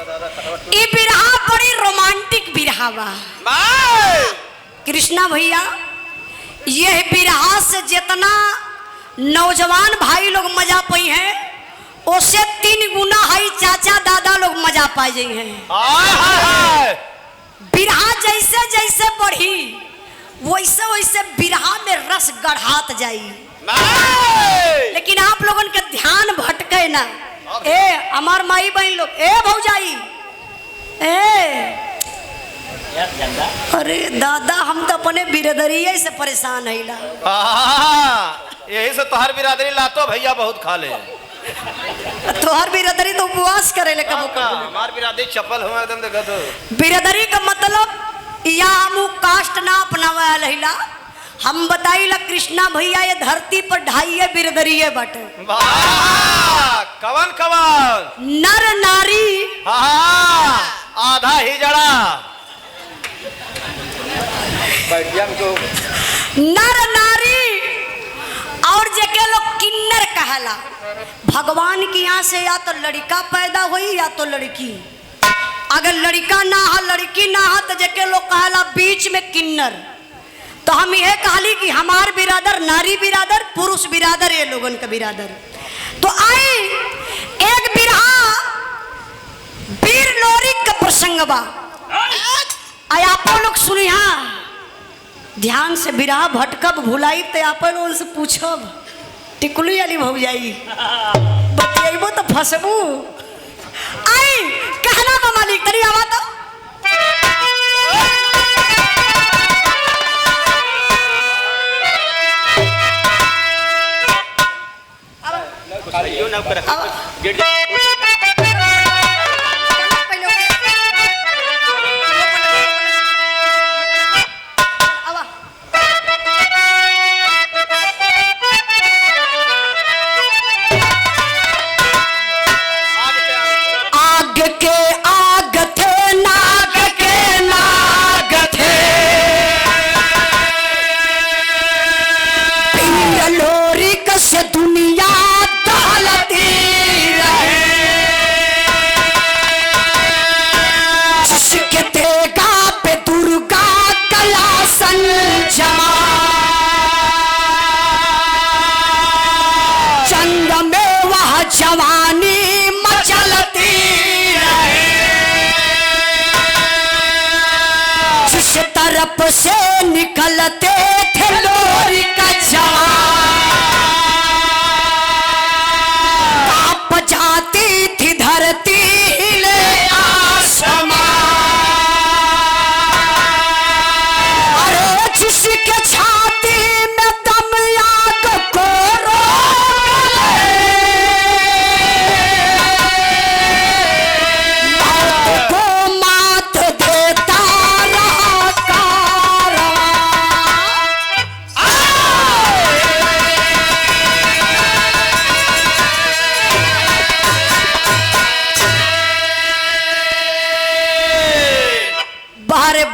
ये बिरहा बड़ी रोमांटिक बिरहा बा कृष्णा भैया। यह बिरहा से जितना नौजवान भाई लोग मजा पाई हैं उससे 3 गुना हाई चाचा दादा लोग मजा पा जाई हैं। बिरहा जैसे जैसे बढ़ी वैसे वैसे बिरहा में रस गढ़ात जाई। लेकिन आप लोगन के ध्यान भटके ना। ए हमार माई बहन लोग, ए भौजाई, ए अरे दादा हम तो अपने बिरादरी से परेशान है ला। यही से तोहर बिरादरी लातो भैया बहुत खा ले। तोहर बिरादरी तो उपवास करे ले कबो कबो। हमार बिरादरी चप्पल हुआ एकदम देखा तो। बिरादरी का मतलब या हम कास्ट ना अपनावा लहिला। हम बताइला कृष्णा भैया ये धरती पर ढाई बिरादरी है बट कवन कवन नर नारी आधा ही जड़ा नर नारी और जेके लोग किन्नर कहला। भगवान की यहाँ से या तो लड़का पैदा हुई या तो लड़की। अगर लड़का ना हो लड़की ना हो तो जेके लोग कहला बीच में किन्नर। तो हम यह कहली कि हमार बिरादर नारी बिरादर पुरुष बिरादर ये लोगन का बिरादर। तो आई एक बिरहा वीर लोरी का प्रसंग बा। आप लोग सुनी ध्यान से। बिरहा भटकब भुलाई तो आप लोग से पूछब टिकुली वाली भौजाई बतियाबो तो फसबू। आई कहना बा मालिक तरी आवा तो जवानी मचलती रहे। जिस तरफ से निकलते थे लोरी का जवान कांप जाती थी धरती हिले आसमान। अरे जिसके छाती में दम आग को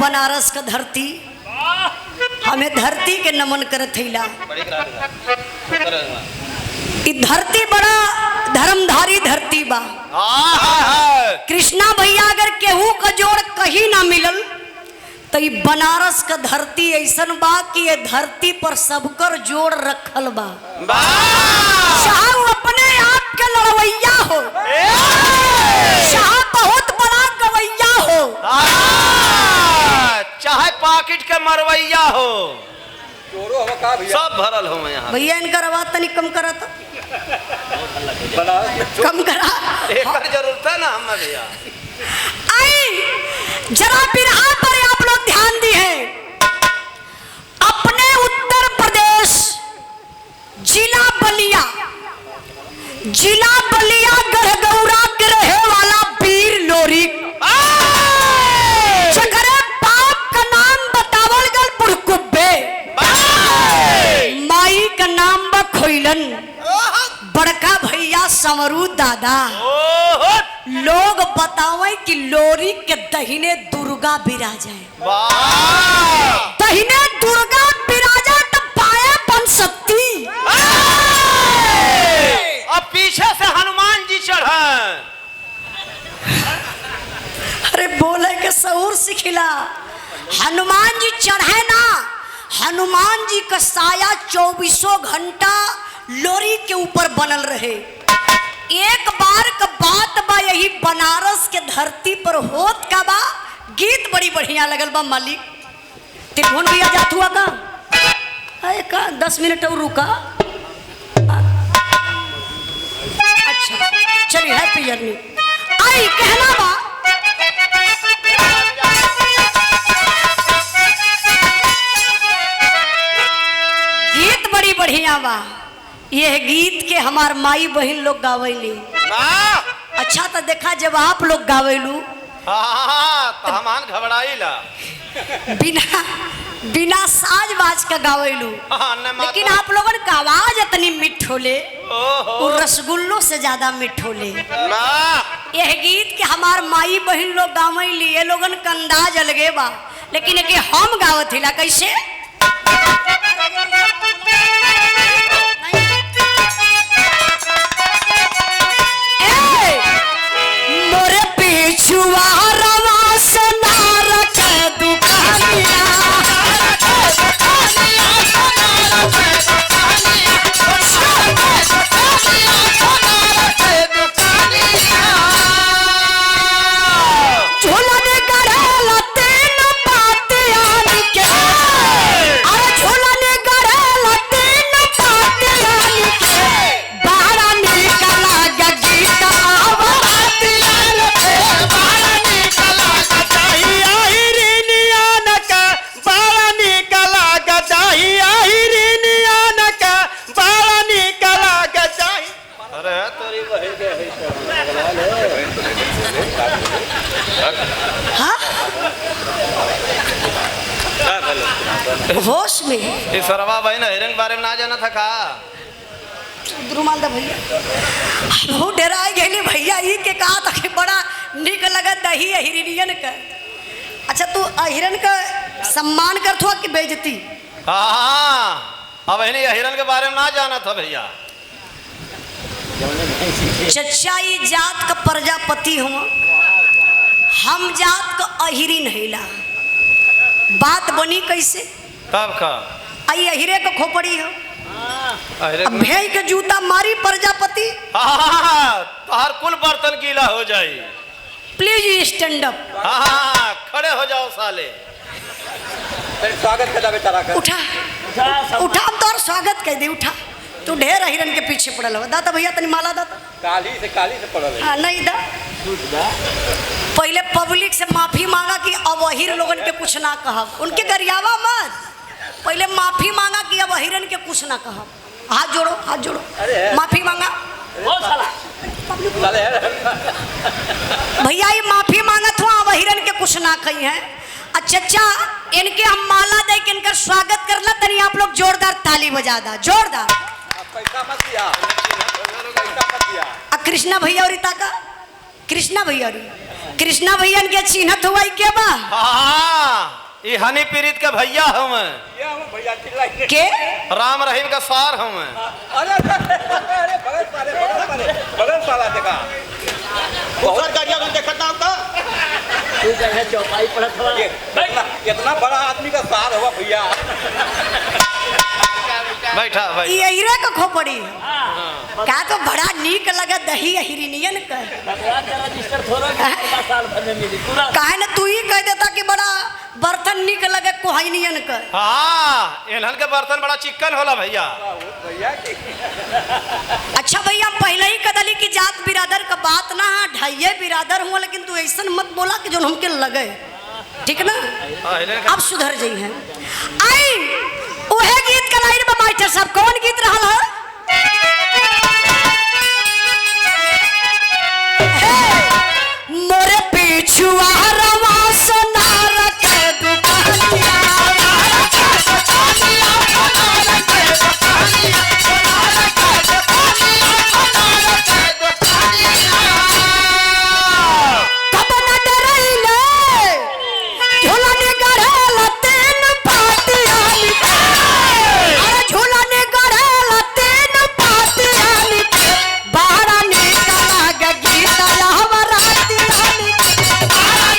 बनारस का धरती हमें धरती के नमन करत थैला। धरती बड़ा धर्मधारी धरती बा। कृष्णा भैया अगर केहू का जोड़ कहीं ना मिलल तो ये बनारस का धरती ऐसन बा कि ये धरती पर सबकर जोड़ रखल बा। चाहे वो अपने आप के लड़वैया हो, चाहे बहुत बड़ा गवैया हो, चाहे पॉकेट के मरवैया हो, सब भरल हो यहाँ। भैया इनका आवाज तनी कम करा तो कम करा एक जरूरत है ना हम भैया। आई जरा बिरहा पर आप लोग ध्यान दिए। अपने उत्तर प्रदेश जिला बलिया गढ़गौरा के रहे वाला वीर लोरी जगरे बाप का नाम बतावल गल बुढ़कुब्बे, माई का नाम बा खोइलन, बड़का भैया संवरू दादा। लोग बतावे कि लोरी के दहिने दुर्गा विराजे। दहिने दुर्गा विराजा तो पाया बन सकती। अब पीछे से हनुमान जी चढ़े। अरे बोले के सहूर सिखिला। हनुमान जी चढ़े ना, हनुमान जी का साया 24 घंटा लोरी के ऊपर बनल रहे। एक बार का बात बा, यही बनारस के धरती पर होत का बा, गीत बड़ी बढ़िया लगल बा मालिक। तिरभुवन भैया जात हुआ का, अरे का 10 मिनट और रुका। अच्छा चलिए, हैप्पी जर्नी। आई कहना बा, गीत बड़ी बढ़िया बा। यह गीत के हमार माई बहन लोग गावेली। अच्छा तो देखा, जब आप लोग गावेलू तो हमान घबराइला, बिना साज बाज का गावेलू, लेकिन आप लोगन का आवाज इतनी मिठ होले, और रसगुल्लों से ज्यादा मिठ होले। यह गीत के हमार माई बहन लोग गावेली, ये लोगन का अंदाज अलगे बा, लेकिन एक हम गावत हिला कैसे। मोरे पिछुआ रवा सोनार के दुकानिया, झूलन गड़ेला तीन पातियान के, अरे झूलन गड़ेला तीन पातियान के, बारा निकला गीत आवतियान के, बारा निकला गजाहिया हिरनियान का बाला निकला गजाहिया हिरनियान का बाला निकला गजाही। अरे तोरी वही दे हाँ? होश में इस सरवा भाई ना हिरन के बारे में ना जाना था का। रुमाल दा भैया, वो डरा गए भैया, ई के कहा था कि बड़ा निक लगत दही हिरनियन का। अच्छा तू हिरन का सम्मान करत हो कि बेइज्जती। हाँ, अब इन्हें हिरन के बारे में ना जाना था भैया। चचा ई जात का प्रजापति हुआ, हम जात का अहिरी नहिला। बात बनी कैसे, तब का आई अहिरे का खोपड़ी हो, अरे अब भेई के जूता मारी प्रजापति। तोहर कुल बर्तन गीला हो जाई। Please stand up. हाँ, खड़े हो जाओ साले। स्वागत कर बेचारा का। उठा उठा, हम तोर स्वागत कह दे। उठा, तू ढेर हिरन के पीछे पड़ल हो। दाता भैया तनी माला दाता। काली से पड़ल है। हाँ नहीं दा, पहले पब्लिक से माफी मांगा कि अब अहिर लोगन के कुछ ना कहब, उनके गरियावा मत। पहले माफी मांगा कि अब अहिरन के कुछ ना कहब। हाथ जोड़ो, हाथ जोड़ो, माफी मांगा। भैया ये माफी मांगत हो, अब अहिरन के कुछ ना कही है। अच्छा अच्छा, इनके हम माला दे के इनका स्वागत करना, तनी आप लोग जोरदार ताली बजा दा, जोरदार। पैसा मत दिया, पैसा मत दिया। कृष्णा भैया और का, कृष्णा भैया और कृष्णा भैया के चिन्हत हुआ के बा। हाँ, ये हनी पीरित के भैया हम ये हम भैया चिल्लाई के राम रहीम का सार हम। अरे अरे बगल साला देखा बहुत गाड़ियां में देखत ना का तू कहे चौपाई पड़त हवा। इतना बड़ा आदमी का सार हुआ भैया। बैठा भाई, ये हीरे का खोपड़ी का तो बड़ा नीक लगा दही हिरनियन का। काहे ना तू ही कह देता कि बड़ा बर्तन नीक लगे कोहनियन का। हाँ, इन्हन के बर्तन बड़ा चिकन होला भैया। अच्छा भैया, हम पहले ही कदली की जात बिरादर का बात ना, ढाइये बिरादर हुआ, लेकिन तू ऐसा मत बोला कि जो हमके लगे, ठीक ना। अब सुधर जाई है। आई उहे गीत का लाइन में मास्टर साहब कौन गीत रहा है? मोरे पिछुआ रवा सोनार के दुकानिया, कब न डरैले झूलन गड़ेला तीन पातियान के, अरे झूलन गड़ेला तीन पातियान के, बाहर निकला गीत हमारा तियान के, बाहर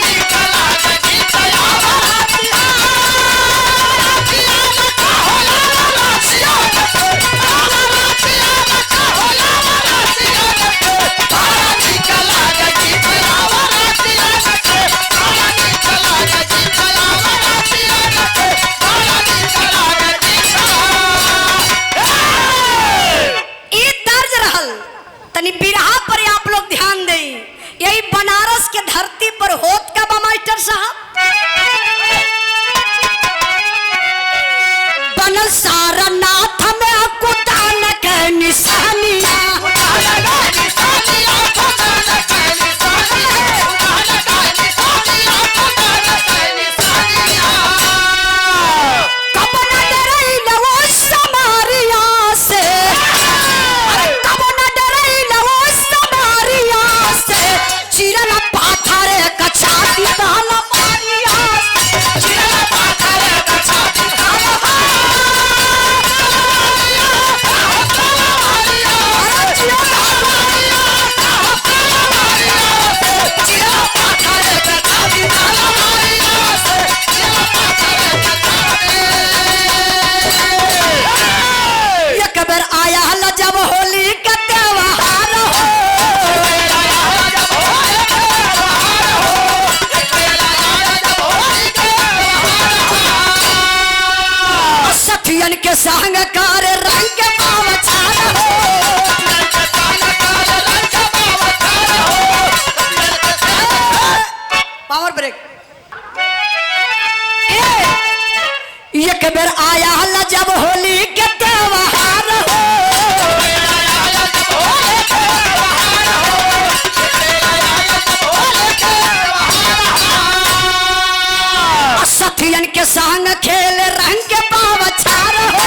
यही बनारस के धरती पर होत का बा मास्टर साहब बनल सारनाथ में कुदान के निशानिया के संग कार रंग के पाव छाड़ हो पावर ब्रेक एक बेर आया हल्ला जब होली के त्योहार हो सथियन के संग खेल रंग के पाव छाड़ हो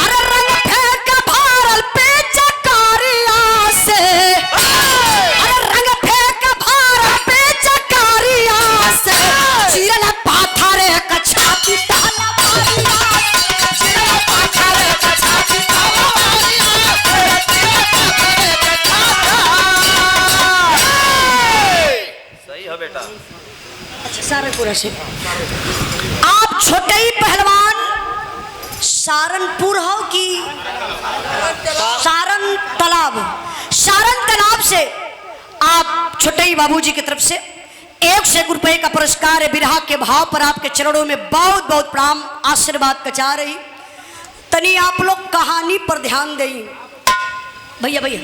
अरे रंग फेंक भारल पे चकारिया से अरे रंग फेंक भारल पे चकारिया से चिरल पाथर का छाती ताला मारिया चिरल पाथर का छाती ताला बेटा सारे पूरा से आप छोटे ही पहलवान सारनपुर हो कि सारन तालाब से आप छोटे ही बाबूजी की तरफ से 100 रुपए का पुरस्कार है। बिरहा के भाव पर आपके चरणों में बहुत बहुत प्रणाम आशीर्वाद का चाह रही। तनी आप लोग कहानी पर ध्यान दें। भैया भैया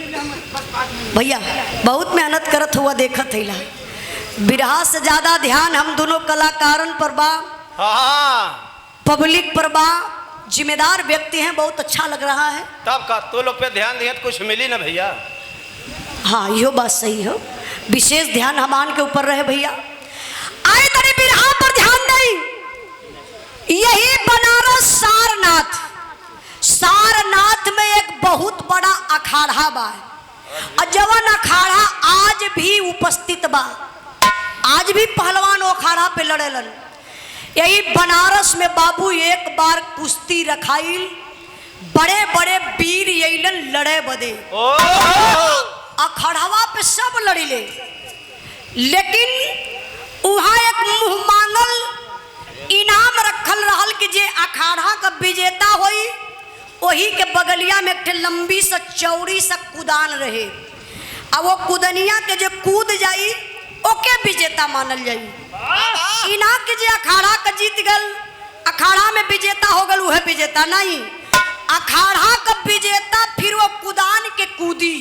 भैया बहुत मेहनत करत हुआ देखत है। बिरहा से ज्यादा ध्यान हम दोनों कलाकारन पर बा, पब्लिक पर बा। जिम्मेदार व्यक्ति हैं, बहुत अच्छा लग रहा है। तब का तो लोग पे ध्यान दिए तो कुछ मिली ना भैया। हाँ यो बात सही हो, विशेष ध्यान हमान के ऊपर रहे भैया। आए तरी बिरहा पर ध्यान नहीं। यही बनारस सारनाथ में एक बहुत बड़ा अखाड़ा बा और जवन अखाड़ा आज भी उपस्थित बा। आज भी पहलवान अखाड़ा पे लड़ेलन। यही बनारस में बाबू एक बार कुश्ती रखाइल, बड़े बड़े वीर यैलन लड़े बदे। अखाड़वा पे सब लड़िले, लेकिन वहाँ एक मुँह मांगल इनाम रखल रहल कि जे अखाड़ा का विजेता होई वही के बगलिया में एक लंबी सा चौड़ी सा कुदान रहे। अब वो कुदनिया के जो कूद जाई ओके विजेता मानल जाई। इना के जे अखाड़ा का जीत गल, अखाड़ा में विजेता हो गल, वह विजेता नहीं। अखाड़ा का विजेता फिर वो कुदान के कूदी,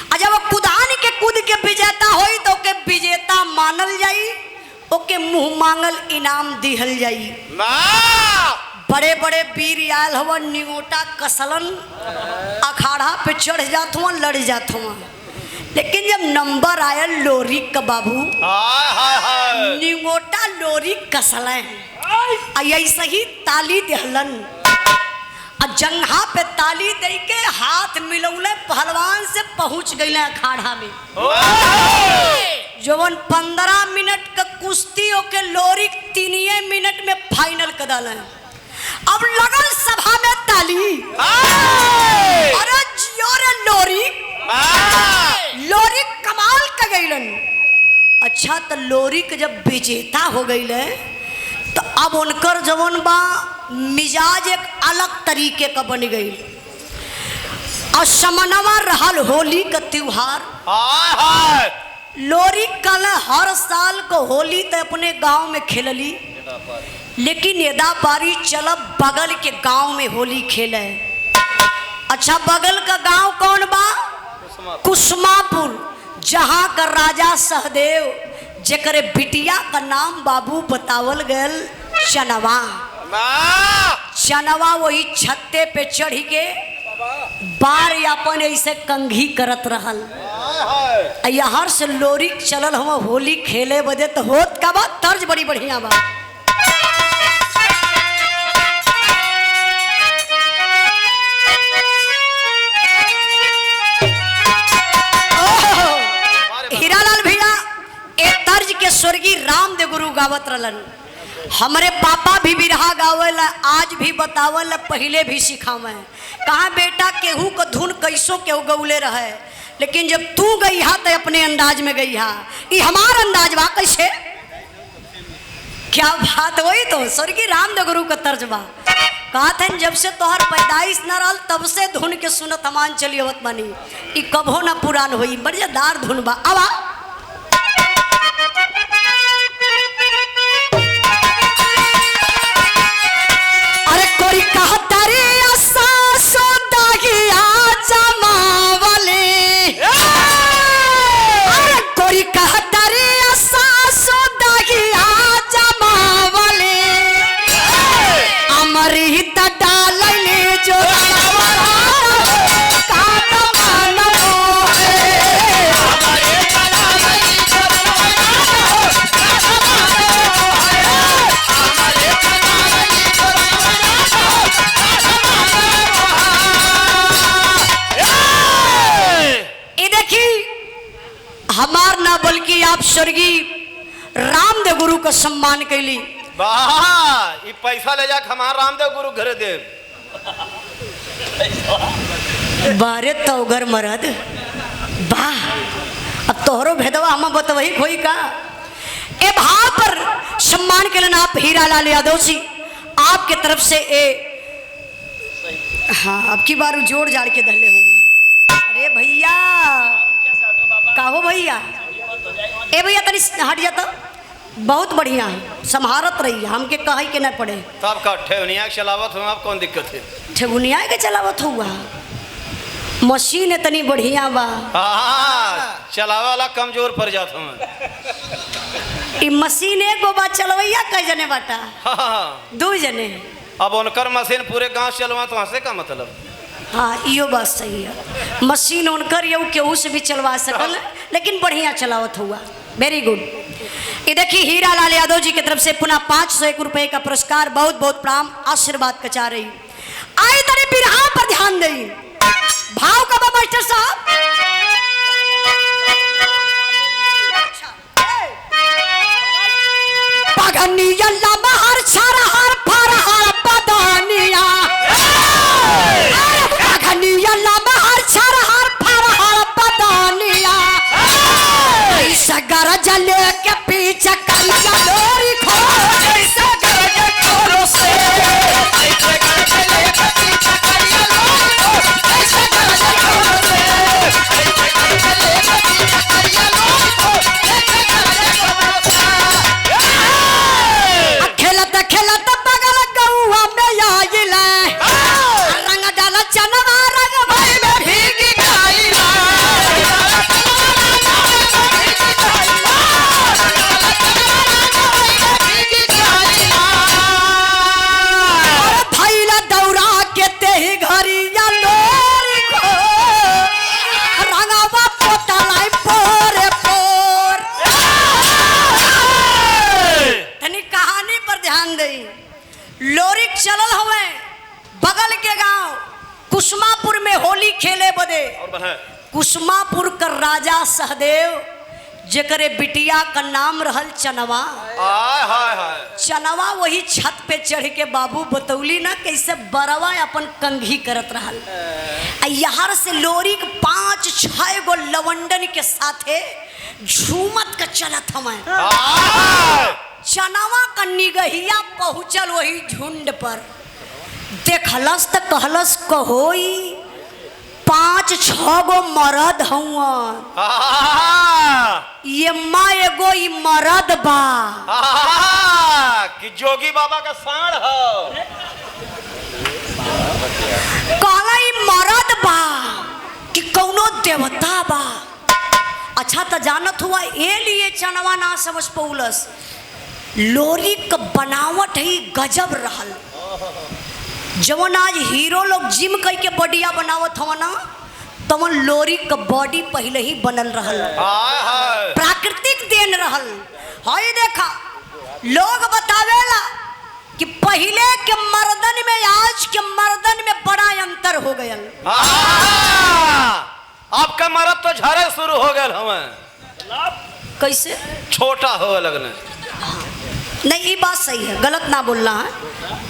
और जब वो कुदान के कूद के विजेता होई तो ओके विजेता मानल जाई, ओके मुंह मांगल इनाम दिहल जाई। बड़े बड़े वीर आयल हवन, निगोटा कसलन, अखाड़ा पे चढ़ जात हुआ, लड़ जात हुआ। लेकिन जब नंबर आया लोरी का बाबू, निगोटा लोरी कसलें ऐसे ही ताली दहलन, और जंघा पे ताली दे के हाथ मिलौले पहलवान से पहुंच गए अखाड़ा में। जवन 15 मिनट का कुश्ती ओके लोरी 3 मिनट में फाइनल कर डाले। अब लगल सभा में ताली, अरे जियो रे लोरी, लोरी कमाल कर गईलन। अच्छा तो लोरी के जब विजेता हो गईले तो अब उनकर जवन बा मिजाज एक अलग तरीके का बन गई। और समनवा रहल होली का त्योहार। लोरी कल हर साल को होली तो अपने गांव में खेलली, लेकिन यदा पारी चल बगल के गांव में होली खेले। अच्छा, बगल का गांव कौन बा? कुसमापुर, जहां का राजा सहदेव जेकरे बिटिया का नाम बाबू बतावल गयल चनवा। चनवा वही छत्ते पे चढ़ी के बार यापन ऐसे कंघी करत रहल। यहाँ से लोरी चलल हम होली खेले बदे तो होत का बा तर्ज बड़ी बढ़िया बा। हीरालाल भैया ए तर्ज के स्वर्गीय रामदेव गुरु गावत रहलन। हमारे पापा भी बिरहा गावल, आज भी बतावल, पहले भी सिखावे। कहा बेटा केहू को धुन कैसो केहू गौले रहे, लेकिन जब तू गई हा तो अपने अंदाज में गई हा। ये हमार अंदाज बा कैसे, क्या बात वही तो स्वर्गीय रामदेव गुरु का तर्ज बा। कहा था जब से तोहर पैदाइश न रहल तब से धुन के सुनत हमान चली अवत बानी। ई कभो ना पुरान होई, मजेदार धुन बा। अब अरे कोई कहता रे सासो दागिया जमावले, अरे कोई कहता रे सासो दागिया जमावले, अमृत डालले जो हमार ना बल्कि आप स्वर्गीय रामदेव गुरु का सम्मान कैली। वाह, ये पैसा ले जा हमार रामदेव गुरु घरे देव। बारे तौगर मरद वाह, अब तोहरो भेदवा हम बतवही खोई का। ए भाव पर सम्मान के लिए आप हीरालाल यादव जी आपके तरफ से ए हाँ अब की बार जोड़ जाड़ के धले होंगे। अरे भैया काहो भैया, ए भैया तनी हट जाता, बहुत बढ़िया है, संभारत रही हमके कहे के न पड़े। तब का ठेवनिया चलावत हो, आप कौन दिक्कत है? ठेवनिया के चलावत हुआ, मशीन इतनी बढ़िया बा। चलावे वाला कमजोर पड़ जाता हूँ। ई मशीन एगो बा, चलवैया कई जने बाटा? दो जने। अब उनकर मशीन पूरे गांव चलवा तो हंसे का मतलब? हाँ यो बात सही है, मशीन उनकर ये केहू से भी चलवा सकल, लेकिन बढ़िया चलावत हुआ। Very good. ये देखिए हीरालाल यादव जी की तरफ से पुनः 501 रुपए का पुरस्कार, बहुत बहुत प्रणाम, आशीर्वाद कचा रही। आए तरे बिरहा पर ध्यान दई, भाव का बा मास्टर साहब। पगनिया लमहर छरहर फरहर पदानिया, पगनिया लमहर छरहर फरहर पदानिया, ऐसा गरज लेके पीछे कलिया लोरी खो, ऐसा गरज खोरो से, ऐसा गरज लेके पीछे कलिया लोरी खो, ऐसा गरज खोरो से, ऐसा गरज लेके पीछे कलिया लोरी खो, ऐसा गरज खोरो से। खेलत खेलत बगल गौआ में आइला, रंग डाला चनवा रंग भई में भीग गइला, थैला दौड़ा के तेही घरिया लोरी खो, रंगवा पोतलाई पोरे पोर। तनी कहानी पर ध्यान दई। लोरी चलल हवे बगल के गांव कुसमापुर में होली खेले बदे। कुसमापुर का राजा सहदेव जेकरे बिटिया का नाम रहल चनवा। चनवा वही छत पे चढ़ के बाबू बतौली ना कैसे बरवा अपन कंघी करत रहल। यहाँ से लोरी के 5-6 गो लवंडन के साथे झूमत का चलत हमें। चनवा का निगहिया पहुंचल वही झुंड पर, देखलस त कहलस कहोई 5-6 गो मरद हुआ, ये माँ एगो ई मरद बा कि जोगी बाबा का साण हो। कहला ई मरद बा कि कौनो देवता बा। अच्छा तो जानत हुआ ए लिए चनवा ना समझ पौलस, लोरी का बनावट ही गजब रहल। जवन आज हीरो लोग जिम कई के बॉडिया बनावत हवा ना, तवन लोरी का बॉडी पहले ही बनल रहल, प्राकृतिक देन रहल। हाय देखा लोग बतावेला कि पहले के मर्दन में आज के मर्दन में बड़ा अंतर हो गया। आपका मर्द तो झरे शुरू हो गए हमें, कैसे छोटा हो लगने। नहीं ये बात सही है, गलत ना बोलना है।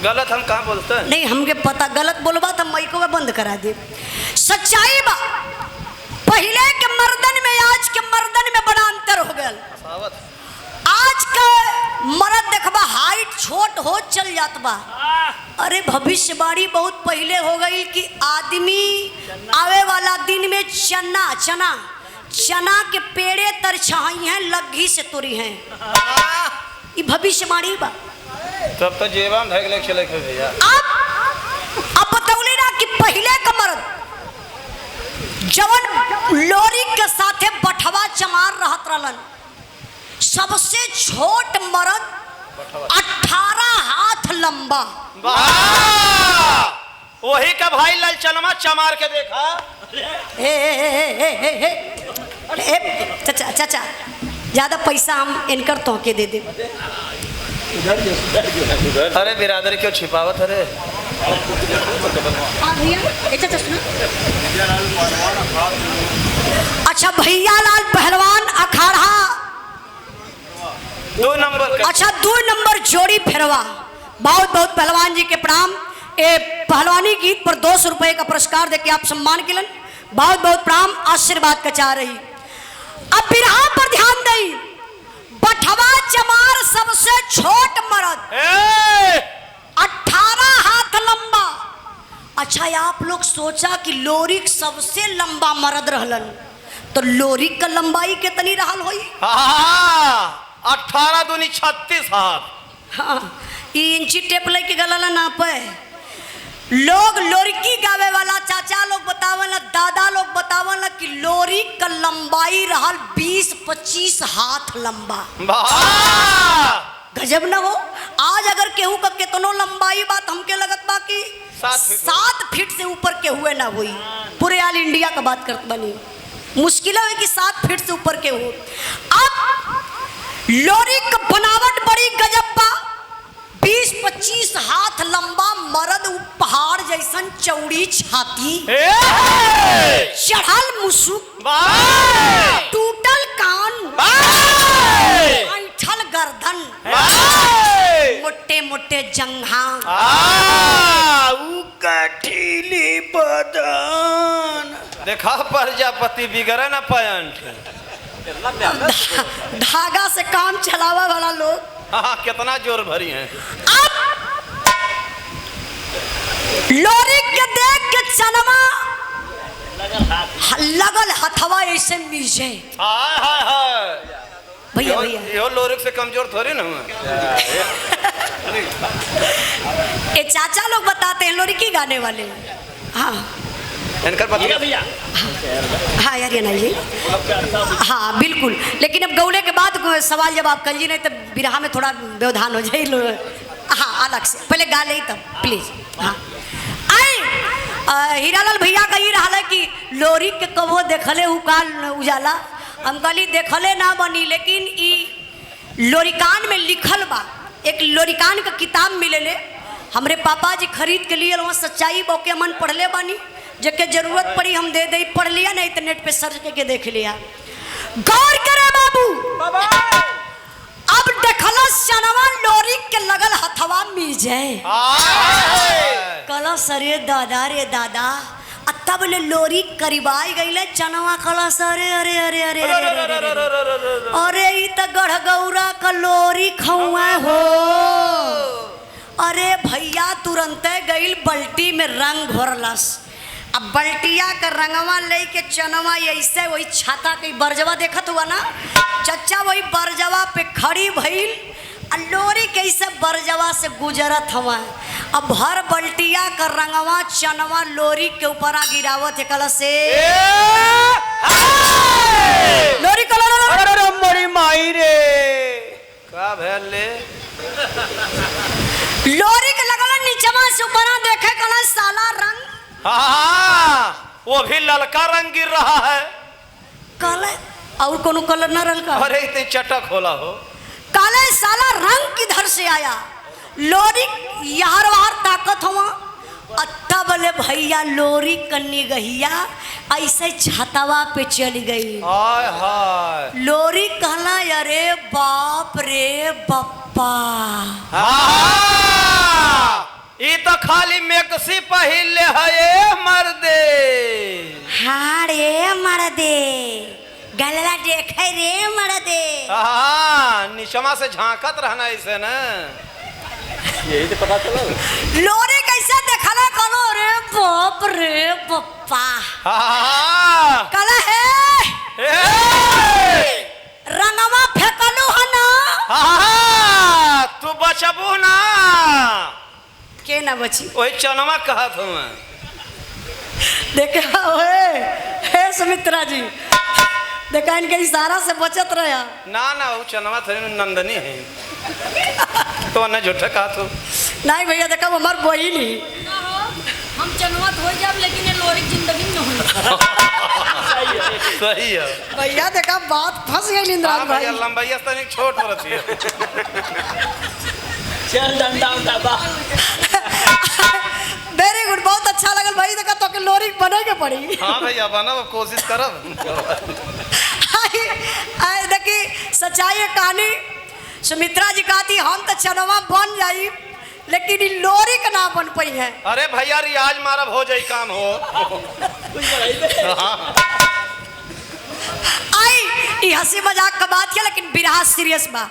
गलत हम कहाँ बोलते हैं? नहीं हमके पता, गलत बोलबा तो माइको में बंद करा दे। सच्चाई बा पहले के मर्दन में आज के मर्दन में बड़ा अंतर हो गया। आज का मर्द देखबा हाइट छोट हो चल जात बा। अरे भविष्यवाणी बहुत पहले हो गई कि आदमी आवे वाला दिन में चना के पेड़े तर छाई हैं, लग्घी से तुरी हैं। ये भविष्यवाणी बा। तब तो जेबा में धैले चले के भैया। अब बतौली ना कि पहले का मर्द जवन लोरी के साथे बठवा चमार रहत रहलन, सबसे छोट मर्द 18 हाथ लंबा। वही का भाई ललचनमा चमार के देखा। चाचा ज्यादा पैसा हम इनकर तो के दे दे। अरे बिरादरी क्यों छिपावत? अरे अच्छा भैया लाल पहलवान अखाड़ा 2 नंबर। अच्छा 2 नंबर जोड़ी फेरवा। बहुत बहुत पहलवान जी के प्रणाम। ए पहलवानी गीत पर 200 रुपए का पुरस्कार देके आप सम्मान किलन। बहुत बहुत प्रणाम, आशीर्वाद का चाह रही। अब बिरहा पर ध्यान दई। बठवा चमार सबसे छोट मर्द 18 हाथ लंबा। अच्छा आप लोग सोचा कि लोरिक सबसे लंबा मर्द रहलन, तो लोरिक का लंबाई कितनी रहल होई? 18 दूनी 36 हाथ। हाँ, इंची टेप लेके गला ना पे लोग लोरिकी गावे वाला चाचा लोग बतावन, दादा लोग बतावन कि लोरी का लंबाई रहल 20-25 हाथ लंबा। गजब न हो। आज अगर केहू का कितनो लंबाई बात हमके लगत बा कि 7 फीट से ऊपर के हुए ना हुई। पूरे ऑल इंडिया का बात करत बनी, मुश्किल है कि 7 फीट से ऊपर के हो। अब लोरी का बनावट बड़ी गजब बा। 20-25 हाथ लंबा मर्द, पहाड़ जैसन चौड़ी छाती, चढ़ल मुसुक, टूटल कान, ऐंठल गर्दन, मोटे मोटे जंघा, कठिली बदन। देखा प्रजापति बिगड़े न पैंट, धागा से काम चलावा वाला लोग। हाँ कितना जोर भरी है। लोरी के देख के चनमा लगल हथवा ऐसे मीजे। भैया भैया यो लोरिक से कमजोर थोड़ी ना। ये चाचा लोग बताते हैं लोरिकी गाने वाले। हाँ इनकर भैया हाँ यार ये नहीं जी, हाँ बिल्कुल। लेकिन अब गौले के बाद सवाल जवाब कर ली, नहीं तो बिरहा में थोड़ा व्यवधान हो जाए। हाँ अलग से पहले गा ले तब प्लीज। हाँ आई हीरालाल भैया का ये रहा है कि लोरी के कबो देखले उकाल उजाला। हम कहली देखले ना बनी, लेकिन ई लोरिकान में लिखल बा। एक लोरिकान का किताब मिले हमरे पापा जी खरीद के लिए, वहाँ सच्चाई बौके मन पढ़ले बानी। जबकि जरूरत पड़ी हम दे दे, पढ़ लिया नहीं तो नेट पे सर्च करके देख लिया। गौर करे बाबू, अब देखला चनवा लोरी के लगल हथवा मीजे। कला सरे दादा रे दादा, तब ले लोरी करीबाई गईले चनवा। कला सरे अरे अरे अरे अरे ई त गढ़गौरा का लोरी खौआ हो। अरे भैया तुरंत गईल बल्टी में रंग भरलस। अब बल्टिया का रंगवा ले के चनवा ऐसे वही छाता के बरजवा देखत हुआ ना, चच्चा वही बरजवा पे खड़ी भइल और लोरी कैसे बरजवा से गुजरत हवा। अब हर बल्टिया का रंगवा चनवा लोरी के ऊपर आ गिरावत है कल से लोरी कलर मरी माई रे का भेल ले लोरी के लगल नीचवा से ऊपर देखे कल साला रंग वो भी ललका रंग गिर रहा है। काले और कोनो कलर न रल का अरे इतनी चटक होला हो काले साला रंग किधर से आया। लोरी यार वार ताकत हुआ अत्ता बोले भैया लोरी कन्नी गहिया ऐसे छतवा पे चली गई। हाय हाय लोरी कहला अरे बाप रे बप्पा ई तो खाली मेकसी पहिले है मर्दे। हाँ रे मर्दे गलला देखे रे मर्दे। निशमा से झांकत रहना इसे न यही तो पता चला। लोरी कैसे देखला कलो रे बाप रे बप्पा कला है रंगवा फेंकलू है ना तू बचबू ना के ना बची वही चनवा कहत हूँ देखा हे सुमित्रा जी देखा इनके इशारा से बचत रहा ना ना वो चनवा थोड़ी नंदनी है तो न झूठा कहा तू नहीं भैया देखा हमार बही नहीं हम चनवत हो जाब लेकिन ये लोरी जिंदगी में हो सही है भैया देखा बात फंस गई इंद्राज भाई लंबाई तनिक छोट हो रही है चल डंडा उठा वेरी गुड बहुत अच्छा लगल भाई देखा तो के लोरी बने के पड़ी। हाँ भैया बना कोशिश करब आए देखी सच्चाई कहानी सुमित्रा जी कहती हम तो चनवा बन जाई लेकिन इ लोरी का ना बन पाई है। अरे भैया रियाज मारब हो जाई काम हो आई ये हंसी मजाक का बात है लेकिन बिरहा सीरियस बा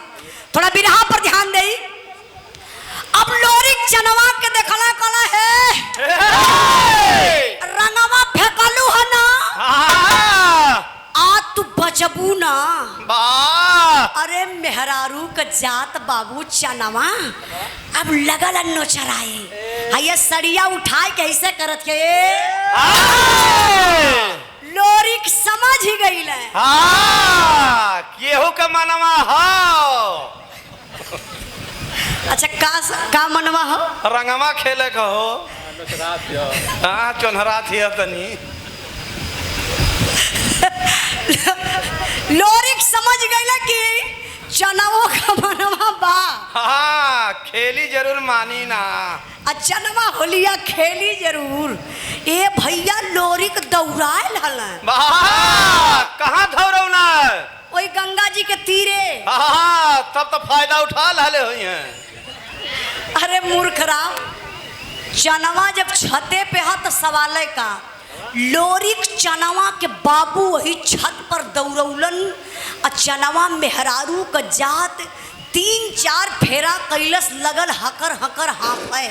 थोड़ा बिरहा पर ध्यान दे। अब लोरी चनवा के देखला कला है रंगवा फेंकलू है ना आ तू बचबू ना अरे मेहरारू का जात बाबू चनवा अब लगल नोचराए ये सड़िया उठाए कैसे करत के लोरी समझ ही गई ले केहू का मनवा हो अच्छा का मनवा हो रंगवा खेले का हो हाँ चोनहरा थी तनी लोरिक समझ गई कि चनवो का मनवा बा हाँ खेली जरूर मानी ना चनवा होलिया खेली जरूर ए भैया लोरिक दौड़ाए हल कहाँ धौरौना वही गंगा जी के तीरे तब तो फायदा उठा लाले हुई हैं। अरे मूर्खराम चनवा जब छते पे है तो सवाल का लोरिक चनवा के बाबू वही छत पर दौड़ौलन और चनवा मेहरारू का जात 3-4 फेरा कैलस लगल हकर हकर हाफे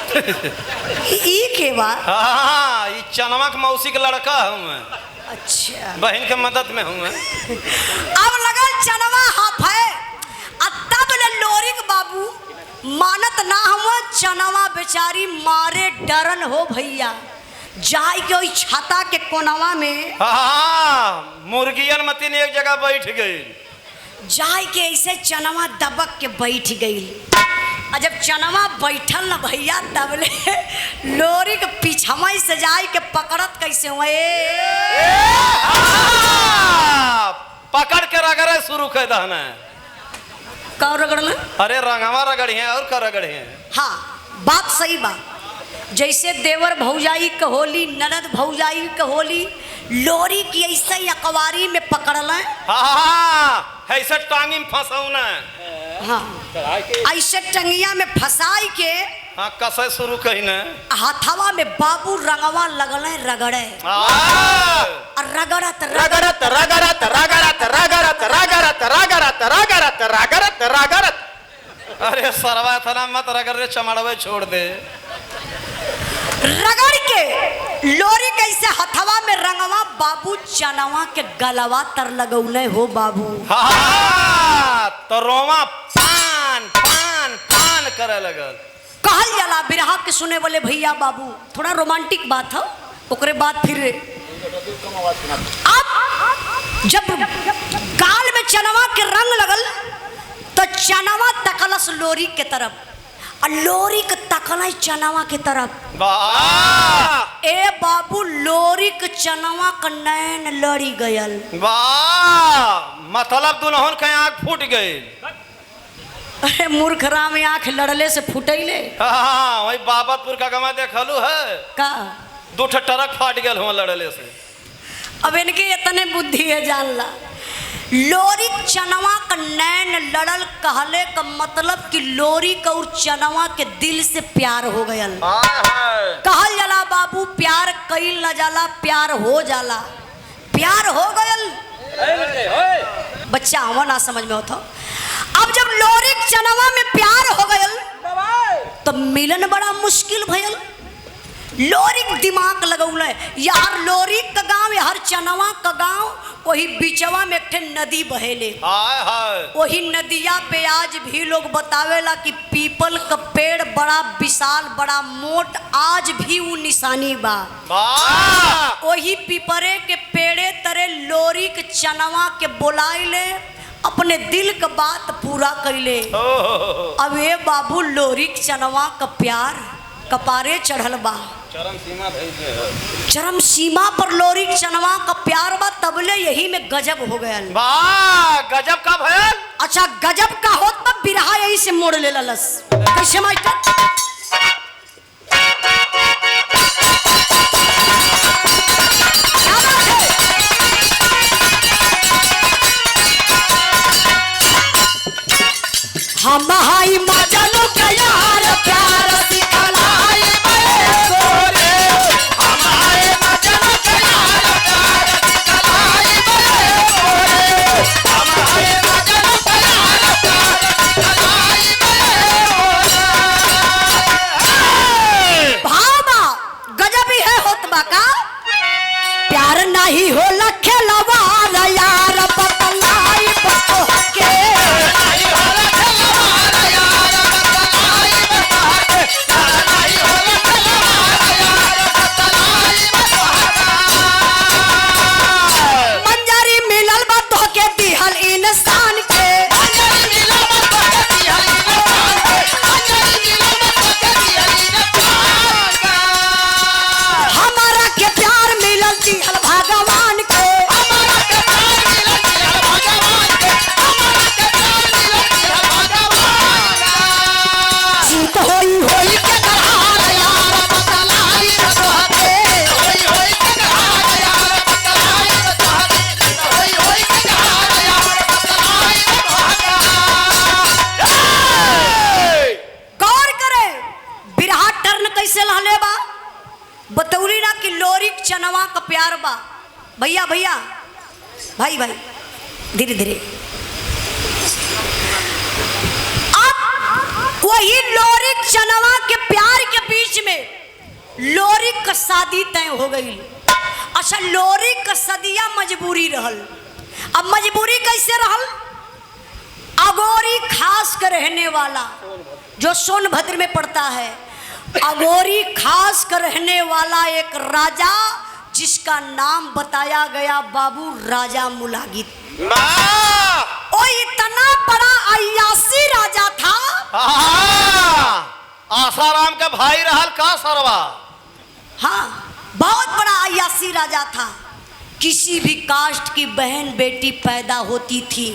ई के बा हाँ ये चनवा के मौसी के लड़का हूँ मैं अच्छा बहन के मदद में हूँ मैं अब लगल चनवा हाफे तब ले लोरिक बाबू मानत ना हुआ चनवा बेचारी मारे डरन हो भैया जाय के वही छाता के कोनवा में मुर्गियन मतीन एक जगह बैठ गई जाय के ऐसे चनवा दबक के बैठ गई और जब चनवा बैठल न भैया तबले लोरी के पीछवा से जाय के पकड़त कैसे हुए पकड़ के रगड़े शुरू कर दहना कौ रगड़ना अरे रंगवा रगड़ी है और का रगड़ी है हाँ बात सही बात जैसे देवर भौजाई के होली ननद भौजाई के होली लोरी की ऐसे अकवारी में पकड़ल ऐसे टांगी में फंसौना हाँ ऐसे टंगिया में फंसाई के हाँ कसे शुरू कही न हाथवा में बाबू रंगवा लगल रगड़े रगड़त रगड़त रगड़त रगड़त रगड़त रगड़त रगड़त रगड़त रगड़त रगड़त अरे सरवा थना मत रगड़ रे चमड़वे छोड़ दे। रगड़ के लोरी कैसे हथवा में रंगवा बाबू चनवा के गलवा तर लगौले हो बाबू। हाँ, तो रोमा पान पान पान करे लगल। कहल जाला बिरहा के सुने वाले भैया बाबू थोड़ा रोमांटिक बात है ओकरे बाद फिर अब जब गाल में चनवा के रंग लगल तो चनवा तकलस लोरी के तरफ और लोरी के तकल चनवा के तरफ। वाह ए बाबू लोरी के चनवा का नैन लड़ी गयल। वाह, मतलब दुल्हन के आँख फूट गई। अरे मूर्ख राम आँख लड़ले से फूटैले। हाँ, वही बाबतपुर का गमा देखलू है का 2 ट्रक फाट गल हुआ लड़ले से। अब इनके इतने बुद्धि है जानला। लोरी चनवा का नैन लड़ल कहले का मतलब कि लोरी का और चनवा के दिल से प्यार हो गयल। कहल जाला बाबू प्यार कईल न जाला प्यार हो जाला। प्यार हो गयल बच्चा आवा ना समझ में होता। अब जब लोरी चनवा में प्यार हो गयल तो मिलन बड़ा मुश्किल भयल। लोरी दिमाग लगौल यार लोरी का गांव हर चनवा का गांव वही बीचवा में एक नदी बहेले। वही नदिया पे आज भी लोग बतावेला कि पीपल का पेड़ बड़ा विशाल बड़ा मोट आज भी वो निशानी बा। वही पीपरे के पेड़े तरे लोरी के चनवा के बोलाइले अपने दिल का बात पूरा कैले। अब ये बाबू लोरी के चनवा का प्यार कपारे चढ़ल बा। चरम सीमा पर लोरी चनवा का प्यार बा तबले यही में गजब हो गया। वाह, गजब का भयल। अच्छा गजब का हो तब बिरहा यही से मोड़ ले ललस। कैसे मास्टर? हम हाई मजनू के यार प्यार सिखलाए प्यार नहीं हो लखे लवार यार बतलाई बतो के मंजरी मिलल बतो के दिहल इंसान के हमारा के प्यार मिलल दिहल भगवान के जीत होई होई के दरहार यार बतलाई बतो के गौर करे बिरहा टर्न कैसे लहले बा बतौली ना कि लोरी चनवा का प्यार बा। भैया भैया भाई भाई धीरे धीरे अब वही लोरी चनवा के प्यार के बीच में लोरी का शादी तय हो गई। अच्छा लोरी का सदिया मजबूरी रहल। अब मजबूरी कैसे रहल? अगोरी खास कर रहने वाला जो सोनभद्र में पड़ता है अगोरी खास कर रहने वाला एक राजा जिसका नाम बताया गया बाबू राजा मुलागित। ओ इतना बड़ा अय्यासी राजा था। आसाराम का भाई रहल का सरवा। हाँ बहुत बड़ा अय्यासी राजा था। किसी भी कास्ट की बहन बेटी पैदा होती थी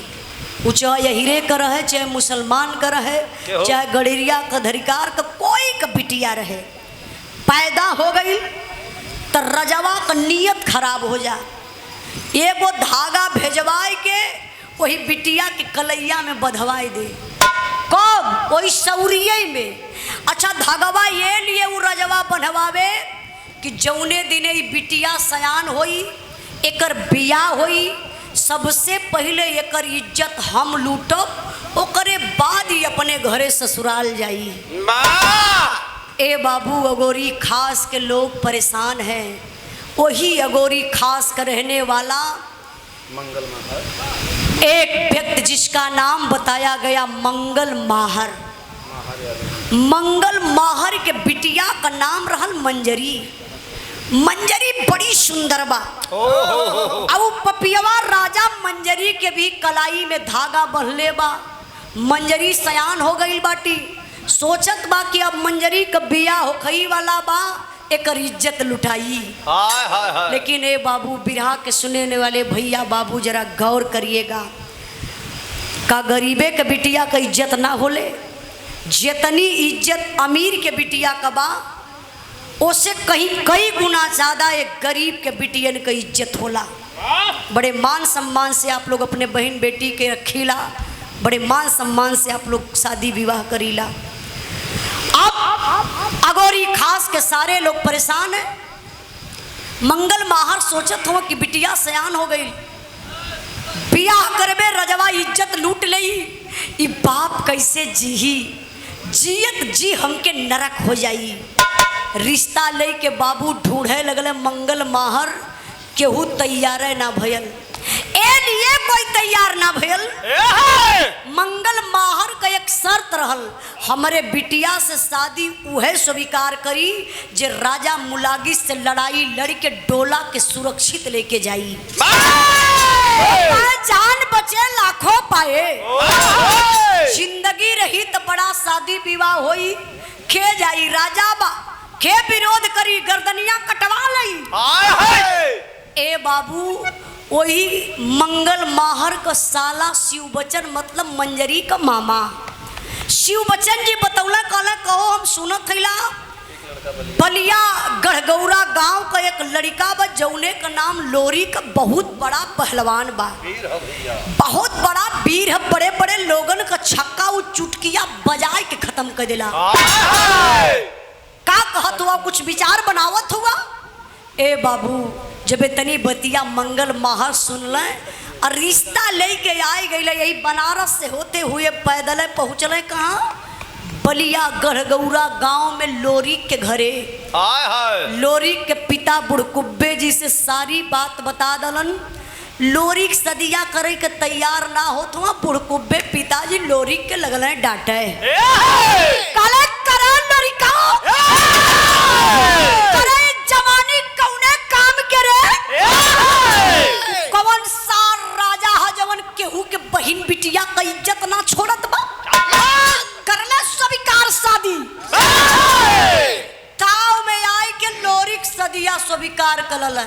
वो चाहे हीरे का रहे चाहे मुसलमान का रहे चाहे गड़ेरिया का धरिकार का कोई का बिटिया रहे पैदा हो गई तो रजवा का नियत खराब हो जा। एगो धागा भेजवाए के वही बिटिया के कलैया में बधवाई दे। कब? वही सौरिये में। अच्छा धागवा ये लिए वो रजवा बंधवावे कि जौने दिने बिटिया सयान होई एकर बिया होई सबसे पहले एकर इज्जत हम लूटब, ओकरे बाद ही अपने घरे ससुराल जाई। ए बाबू, अगोरी खास के लोग परेशान हैं। वही अगोरी खास का रहने वाला मंगल माहर, एक व्यक्ति जिसका नाम बताया गया मंगल माहर। मंगल माहर के बिटिया का नाम रहल मंजरी। मंजरी बड़ी सुंदर बा। अब पपियवा राजा मंजरी के भी कलाई में धागा बंधले बा। मंजरी सयान हो गई बाटी, सोचत बा कि अब मंजरी का बिया होखई वाला बा, एकर इज्जत लुटाई। हाय हाय हाय। लेकिन ए बाबू, बिरहा के सुनने वाले भैया बाबू जरा गौर करिएगा, का गरीबे के बिटिया का इज्जत ना होले? जितनी इज्जत अमीर के बिटिया का बा, उससे कहीं कई गुना ज्यादा एक गरीब के बिटियन का इज्जत होला। बड़े मान सम्मान से आप लोग अपने बहन बेटी के रखीला, बड़े मान सम्मान से आप लोग शादी विवाह करीला। अब अगोरी खास के सारे लोग परेशान हैं। मंगल माहर सोचत हो कि बिटिया सयान हो गई, बियाह करबे रजवा इज्जत लूट लई, ई बाप कैसे जीही, जियत जी हमके नरक हो जाई। रिश्ता ले के बाबू ढूंढे लगले मंगल माहर, केहू तैयार ना भयल। ए लिए कोई तैयार ना भयल। मंगल माहर का एक शर्त रहल, हमारे बिटिया से शादी उहे स्वीकार करी जे राजा मुलागिस से लड़ाई लड़ के डोला के सुरक्षित लेके जाई। जान बचे लाखों पाए, जिंदगी रही तो बड़ा शादी विवाह होई, खे जाई राजा बा, खे विरोध करी गर्दनिया कटवा लई। ए बाबू, वही मंगल माहर का साला शिव बच्चन, मतलब मंजरी का मामा शिव बच्चन जी बतौला, कहला कहो हम सुनत थैला बलिया गढ़गौरा गांव का एक लड़का बा, जौने का नाम लोरी का बहुत बड़ा पहलवान बा, बहुत बड़ा वीर है। बड़े बड़े लोगन का छक्का उ चुटकिया बजाए के खत्म कर दिला। का कहत हुआ, कुछ विचार बनावत हुआ। ए बाबू, जब इतनी बतिया मंगल माहर सुन लें और रिश्ता लेके आए गई, यही बनारस से होते हुए पैदल पहुँचले कहाँ, बलिया गढ़गौरा गांव में लोरी के घरे। हाय हाय। लोरी के पिता बुड़कुब्बे जी से सारी बात बता दलन। लोरी सदिया करे के तैयार ना हो तो बुड़कुब्बे पिताजी लोरी के लगल डांटे, जवानी कौने काम के रे, कौन सा राजा है जवन केहू के बहिन बिटिया का इज्जत ना छोड़त बा, करले स्वीकार शादी। गाँव में आए के लोरी सदिया स्वीकार करल।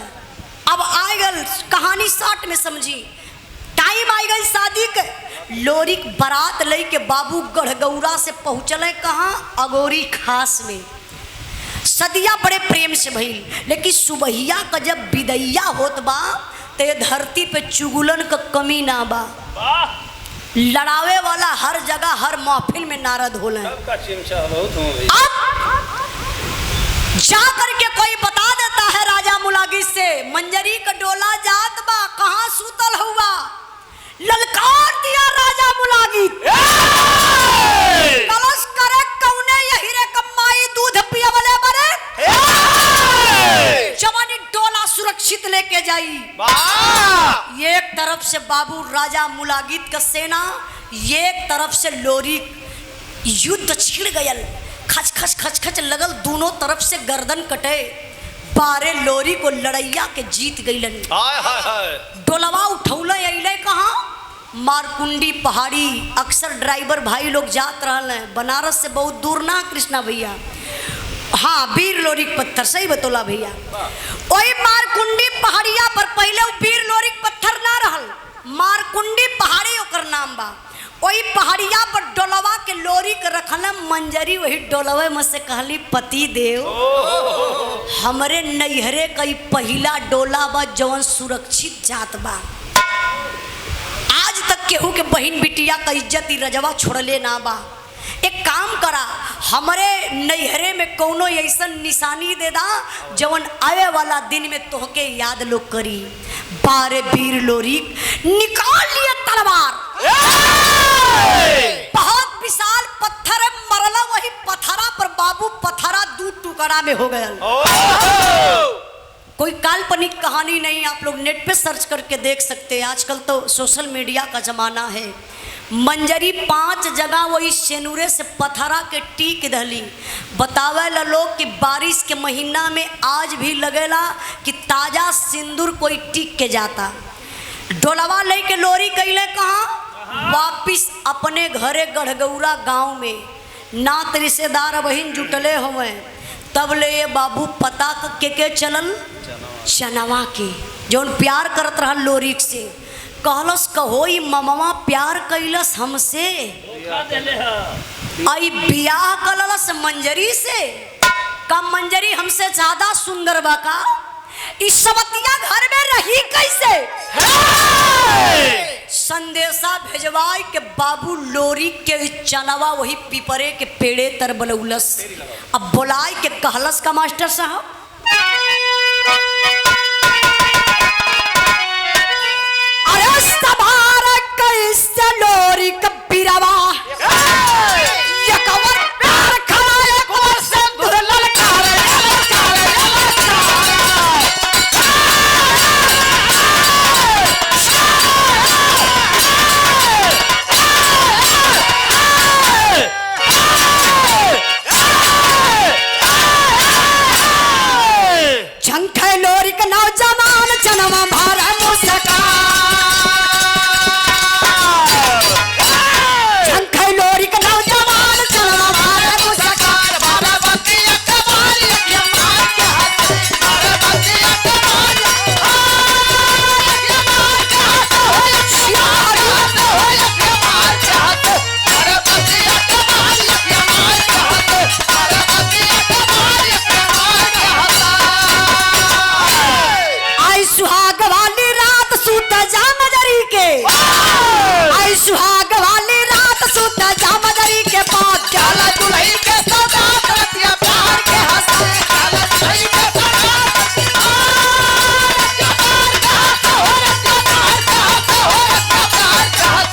अब आ गल कहानी शार्ट में समझी, टाइम आ गई शादी के। लोरी बारात ले के बाबू गढ़गौरा से पहुँचले कहाँ, अगोरी खास में। सदिया बड़े प्रेम से भइल, लेकिन सुबहिया का जब विदैया होत बा ते धरती पे चुगुलन का कमी ना बा। लड़ावे वाला हर जगह हर महफिल में नारद होले। अब जा करके कोई बता देता है राजा मुलागिस से, मंजरी का डोला जात बा, कहाँ सुतल हुआ। ललकार दिया राजा मुलागिस, कलश करे कौने यही रे कमाई दूध पियवले बरे, जवानी डोला सुरक्षित लेके जाई। एक तरफ से बाबू राजा मुलागित का सेना, एक तरफ से लोरी। युद्ध छिड़ गयल, खच खच खच खच लगल, दोनों तरफ से गर्दन कटे। बारे लोरी को लड़ैया के जीत गईलन। डोलवा उठौले अइले कहाँ, मारकुंडी पहाड़ी। अक्सर ड्राइवर भाई लोग जात रहल हैं, बनारस से बहुत दूर ना कृष्णा भैया। हाँ, वीर लोरी पत्थर, सही बतौला भैया। वही मारकुंडी पहाड़िया पर पहले वीर लोरी पत्थर ना रहल, मारकुंडी पहाड़ी ओकर नाम बा। वही पहाड़िया पर डोलवा के लोरी के रखल मंजरी, वही डोलवे में से कहली पति देव, हमरे नैहरे कई पहिला डोला बा जवन सुरक्षित जात बा। आज तक केहू के बहिन बिटिया का इज्जत ही रजवा छोड़ले ना बा। एक काम करा, हमरे नैहरे में कोनो ऐसा निशानी दे दा जवन आवे वाला दिन में तोहके याद लोग करी। बारे वीर लोरी निकाल लिए तलवार। बहुत विशाल पत्थर है, मरला वही पत्थरा पर बाबू, पत्थरा 2 टुकड़ा में हो गया। कोई काल्पनिक कहानी नहीं, आप लोग नेट पे सर्च करके देख सकते हैं। आजकल तो सोशल मीडिया का जमाना है। मंजरी 5 जगह वही सेनुरे से पत्थरा के टीक दहली। बतावे ला लोग कि बारिश के महीना में आज भी लगेला कि ताजा सिंदूर कोई टीक के जाता। डोलवा ले के लोरी कैले कहाँ? वापिस अपने घरे गढ़गौरा गांव में। नात रिश्तेदार बहिन जुटले हुए, तब ले ये बाबू पता के चलल चनवा के जौन प्यार करत रहा लोरिक से। कहलस कहो ई ममवा प्यार कैलस हमसे, आई बियाह कलस मंजरी से। का मंजरी हमसे ज्यादा सुंदर बा का? इस सवतिया घर में रही कैसे? संदेशा भेजवाई के बाबू लोरी के चनवा वही पिपरे के पेड़े तर बलौलस। अब बोलाई के कहलस का मास्टर साहब, अरे सवार कैसे लोरी का बिरवा, ये कवर प्यार खड़ा एक और सिंदूर ललकारे। झंखे लोरी का नौजवान जन्म भर मुस्का, झंखे लोरी का नौजवान जन्म भर मुस्का। बाराबंकी अकबाल ये मार के हाथ, बाराबंकी अकबाल ये मार के हाथ, यार हो ये मार के हाथ, बाराबंकी अकबाल ये मार के हाथ, बाराबंकी अकबाल ये मार के हाथ। आई सुहाग वाली रात सूत जा मजरी के, आई सुहाग वाली रात सूत जा मजरी के बाद जाला दुल्हन के सौगात रतिया प्यार के हंसे। जाला दुल्हन के सौगात रतिया प्यार के हाथ, हो रतिया प्यार के हाथ, हो रतिया प्यार के हाथ।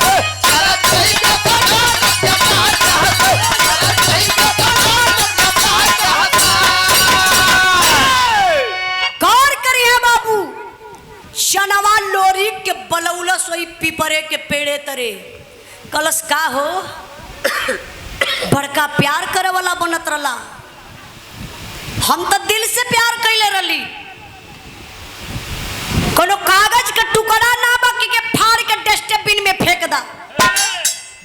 जाला दुल्हन के सौगात रतिया प्यार के हाथ, जाला दुल्हन के सौगात रतिया प्यार के हाथ। गौर करिए बाबू, शनवा लोरी के बलौलस वही पिपरे के पेड़े तरे। कलश का हो बड़का प्यार करे वाला बनत रला, हम तो दिल से प्यार कैले रली। कोनो कागज का टुकड़ा ना बाकी के फाड़ के डस्टबिन में फेंक दा।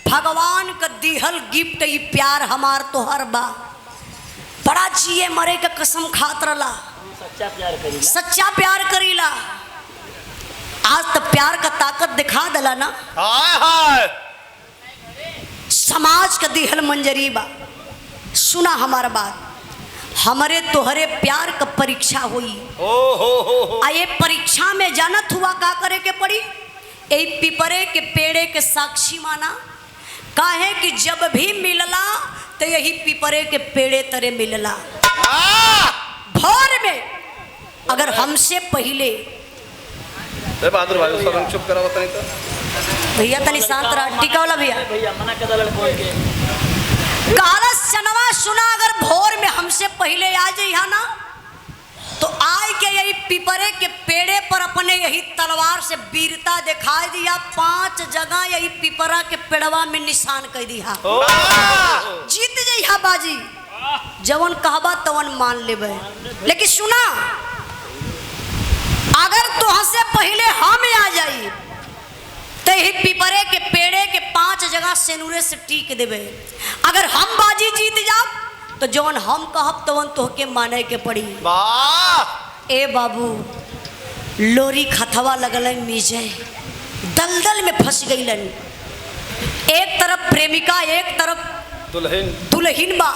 भगवान का दिहल गिफ्ट ई प्यार हमार तोहर बा। बड़ा जिए मरे के कसम खात रला, सच्चा प्यार करीला। आज तो प्यार का ताकत दिखा दला ना। हाय हाय समाज का दिहल मंजरी बा। सुना हमारा बात, हमारे तोहरे प्यार का परीक्षा हुई। हो आ ये परीक्षा में जानत हुआ का करे के पड़ी? यही पिपरे के पेड़े के साक्षी माना। काहे कि जब भी मिलला तो यही पिपरे के पेड़े तरे मिलला। भोर में अगर हमसे पहले बहादुर भाई उसका रंग चुप करा बता नहीं तो भैया तनी शांत रहा। टीका वाला भैया मना कर दल बोल के कालस चनवा सुना, अगर भोर में हमसे पहले आ जाइया ना तो आए के यही पिपरे के पेड़े पर अपने यही तलवार से वीरता दिखा दिया। 5 जगह यही पिपरा के पेड़वा में निशान कर दिया। जीत जइहा बाजी, जवन कहबा तवन मान लेबे। लेकिन सुना, अगर तुह से पहले हम आ जाई तो ही पिपरे के पेड़े के 5 जगह सेनुरे से टीक देवे। अगर हम बाजी जीत जाओ तो जवन हम कहब तवन तोहके माने के पड़ी। ए बाबू, लोरी खथवा लगलन नीचे, दलदल में फंस गईलन। एक तरफ प्रेमिका, एक तरफ दुल्हन बा।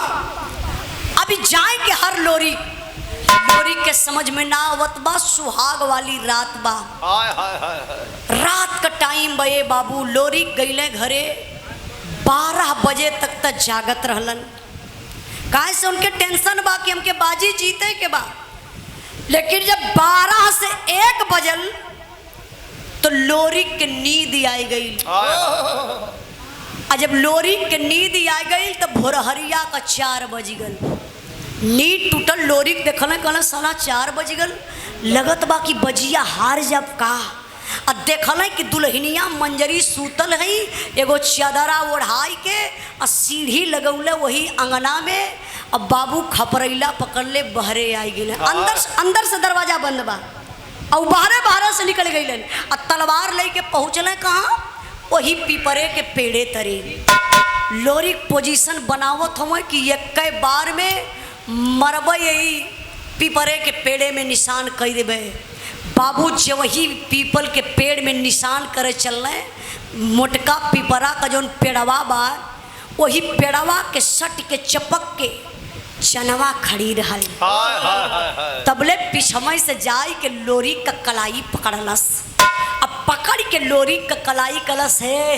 अभी जाए के हर लोरी के समझ में ना आवत बा। सुहाग वाली रात बा, रात का टाइम बे बाबू। लोरी गईले घरे 12 बजे तक तक जागत रहलन। काहे से उनके टेंशन बा कि हमके बाजी जीते के बा। लेकिन जब 12 से 1 बजल तो लोरी के नींद आई गई। और जब लोरी के नींद आ गई तो भोरहरिया का 4 बज गल। नींद टूटल, लोरी के देखल कहना साला 4 बज गल, लगत बा कि बजिया हार जब का। अब देखल कि दुल्हनिया मंजरी सूतल है, एगो चादरा ओढ़ाई के और सीढ़ी लगौले वही अंगना में। अब बाबू खपरैला पकड़ ले बहरे आई गए। अंदर से दरवाजा बंद बा और बाहर से निकल गई और तलवार लेके पहुँचल कहाँ, वही पीपरे के पेड़े तरे। लोरी पोजीशन बनावत हम कि एक बार में मरब, यही पीपरे के पेड़े में निशान कर देवे। बाबू जब वही पीपल के पेड़ में निशान करे चल रहे, मोटका पीपरा का जौन पेड़वा बा वही पेड़वा के सट के चपक के चनवा खड़ी रहा। तबले पिछमय से जाई के लोरी का कलाई पकड़लस। अब पकड़ के लोरी का कलाई कलस है,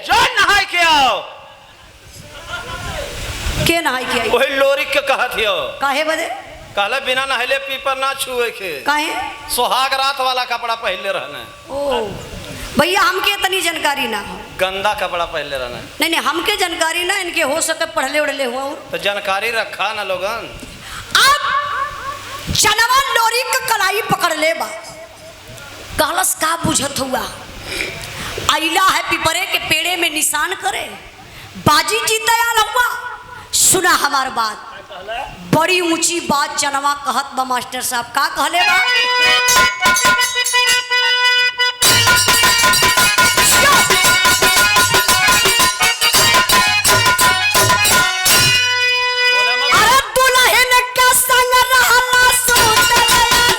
जो नहाय के आओ के नहाई के आई? वही लोरी के कहत हियो। काहे बदे? कहले बिना नहले पीपर ना छुए के। काहे? सुहाग रात वाला कपड़ा पहले रहने। ओ भैया हमके इतनी जानकारी ना हो। गंदा कपड़ा पहले रहने। नहीं हमके जानकारी ना, इनके हो सके पढ़ले उड़ले हुआ तो जानकारी रखा ना लोगन। अब चनवा लोरी का कलाई पकड़ ले बा, कहलस का बुझत हुआ, आइला है पिपरे के पेड़े में निशान करे, बाजी जीते आल हुआ। सुना हमार बात, बड़ी ऊंची बात चनवा कहत बा। मास्टर साहब का कहले बा? अरे दुल्हन का संग रहला सुतल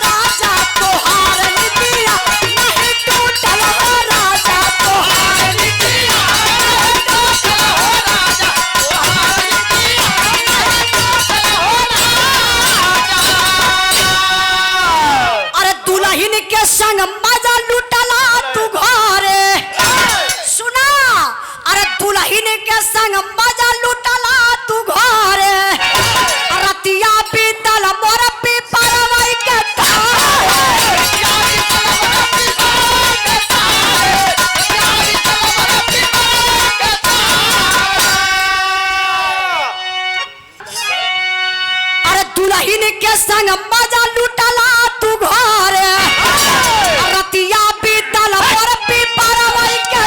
राजा तोहार नितिया नहीं टूटल हो राजा तोहार नितिया नहीं टूटल हो राजा तोहार नितिया नहीं टूटल हो राजा। अरे दुल्हन के संग मजा लुटला तू घरे। सुना, अरे दुल्हन के संग मजा लुटला तू घरे, रतिया बीतल मोर पीपरवई के अरे दुल्हन के संग मजा लुटला तू घरे, रतिया बीतल मोर पीपरवई के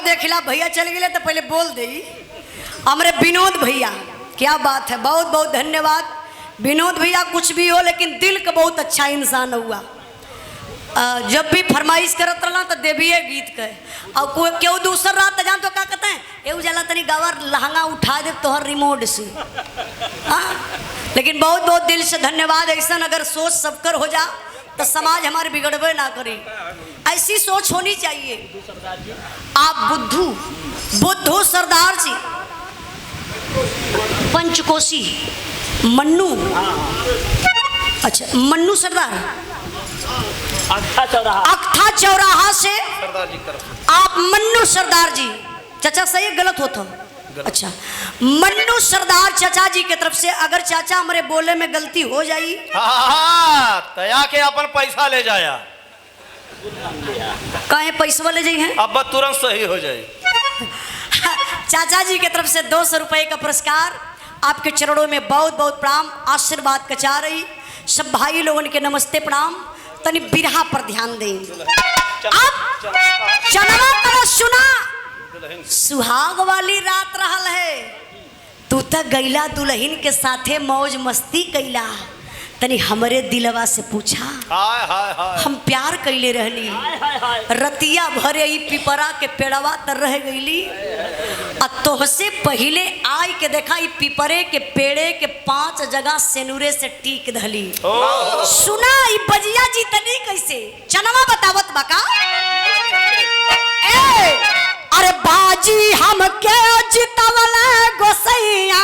देखिला भैया चल गए तो पहले बोल दे हमारे विनोद भैया। क्या बात है, बहुत बहुत धन्यवाद विनोद भैया। कुछ भी हो लेकिन दिल का बहुत अच्छा इंसान हुआ। जब भी फरमाइश करत रहना तो देविए गीत के, और कोई क्यों दूसर रात जान तो क्या कहते हैं, ये उजाला तनी गावर लहंगा उठा दे तोहर रिमोट से। हाँ, लेकिन बहुत बहुत दिल से धन्यवाद। ऐसा अगर सोच सबकर हो जा तो समाज हमारे बिगड़बे ना करे, ऐसी सोच होनी चाहिए। आप बुद्धू सरदार जी, पंचकोशी मन्नू, अच्छा मन्नू सरदार, अक्था चौराहा से सरदार जी तरफ आप मन्नू सरदार जी, चाचा सही गलत होता? अच्छा, मन्नू सरदार चाचा जी की तरफ से अगर चाचा हमारे बोले में गलती हो जाई तया के अपन पैसा ले जाया, कहे पैसा ले जाइए अब तुरंत सही हो जाए। चाचा जी की तरफ से 200 रुपए का पुरस्कार आपके चरणों में बहुत बहुत प्रणाम, आशीर्वाद का चाह रही। सब भाई लोगों के नमस्ते प्रणाम। तनी बिरहा पर ध्यान दें। अब चनवा कला सुना, सुहाग वाली रात रहल है, तू तो गैला दुल्हन के साथे मौज मस्ती कैला, तनी हमरे दिलवा से पूछा। हाय हाय हाय। हम प्यार कैले रहली, रतिया भरे ई पिपरा के पेड़वा तर रह गईली, आ तोहसे पहले आई के देखा ई पिपरे के पेड़े के 5 जगह सेनुरे से टीक धली। सुना ई बजिया जीतनी कैसे, चनवा बतावत बका। ए अरे बाजी हम के जितवले गोसैया,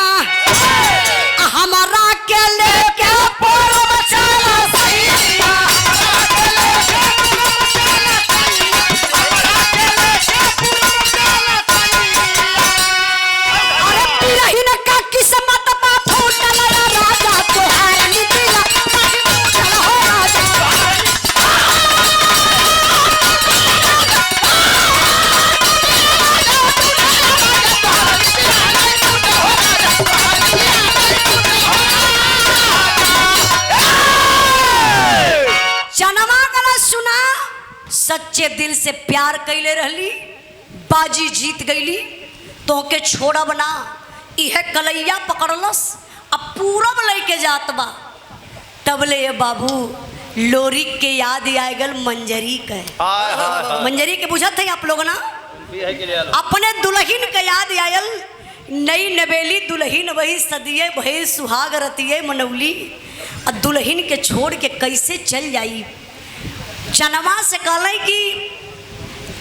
हमारा के लेके पोरब चला सैया, अरे पिरहिन का किस्मत बा फूटल राजा तोहार नितिला फूटल हो राजा। चनवा गला सुना, सच्चे दिल से प्यार कैले रहली, बाजी जीत गईली, तो के छोड़ब ना। इहे कलैया पकड़लस, अब पूरब लेके जात बा। तबले ये बाबू लोरी के याद आएगल मंजरी के। हाय हाय। मंजरी के बुझत है आप लोग ना, बियाह के लिए अपने दुल्हन के याद आयल। नई नवेली दुल्हन वही सदिये भई सुहाग रतिये मनौली, और दुल्हन के छोड़ के कैसे चल जाई। चनवा से कहले कि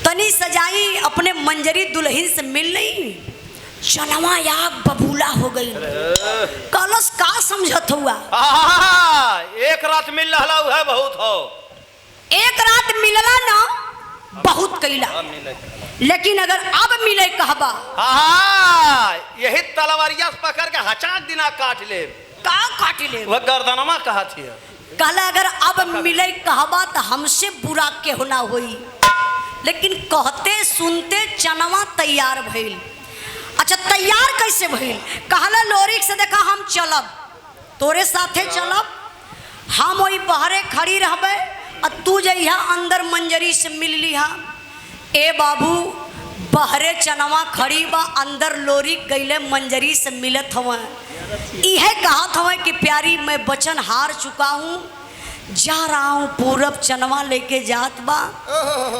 तनी सजाई अपने मंजरी दुल्हन से मिल नहीं। चनवा याग बबूला हो गई, कलस का समझत हुआ। एक रात मिल रहा है बहुत हो, एक रात मिलला ना बहुत कैला, लेकिन अगर अब मिले कहबा यही तलवारिया से पकड़ के हचाक दिना काट ले। का काट ले, वह गर्दनमा कहा थी। कहला अगर अब मिले कहबा तो हमसे बुरा के होना हुई, लेकिन कहते सुनते चनवा तैयार भइल। अच्छा तैयार कैसे भइल, कहला लोरिक से देखा हम चलब, तोरे साथे चलब, हम वही बहरे खड़ी रहबे, और तू जइहा अंदर मंजरी से मिल लिहा। ए बाबू बहरे चनवा खड़ी बा, अंदर लोरिक गईले मंजरी से मिलत हवा। इहे कहत हवा कि प्यारी मैं वचन हार चुका हूँ, जा रहा हूँ पूरब, चनवा लेके जात बा,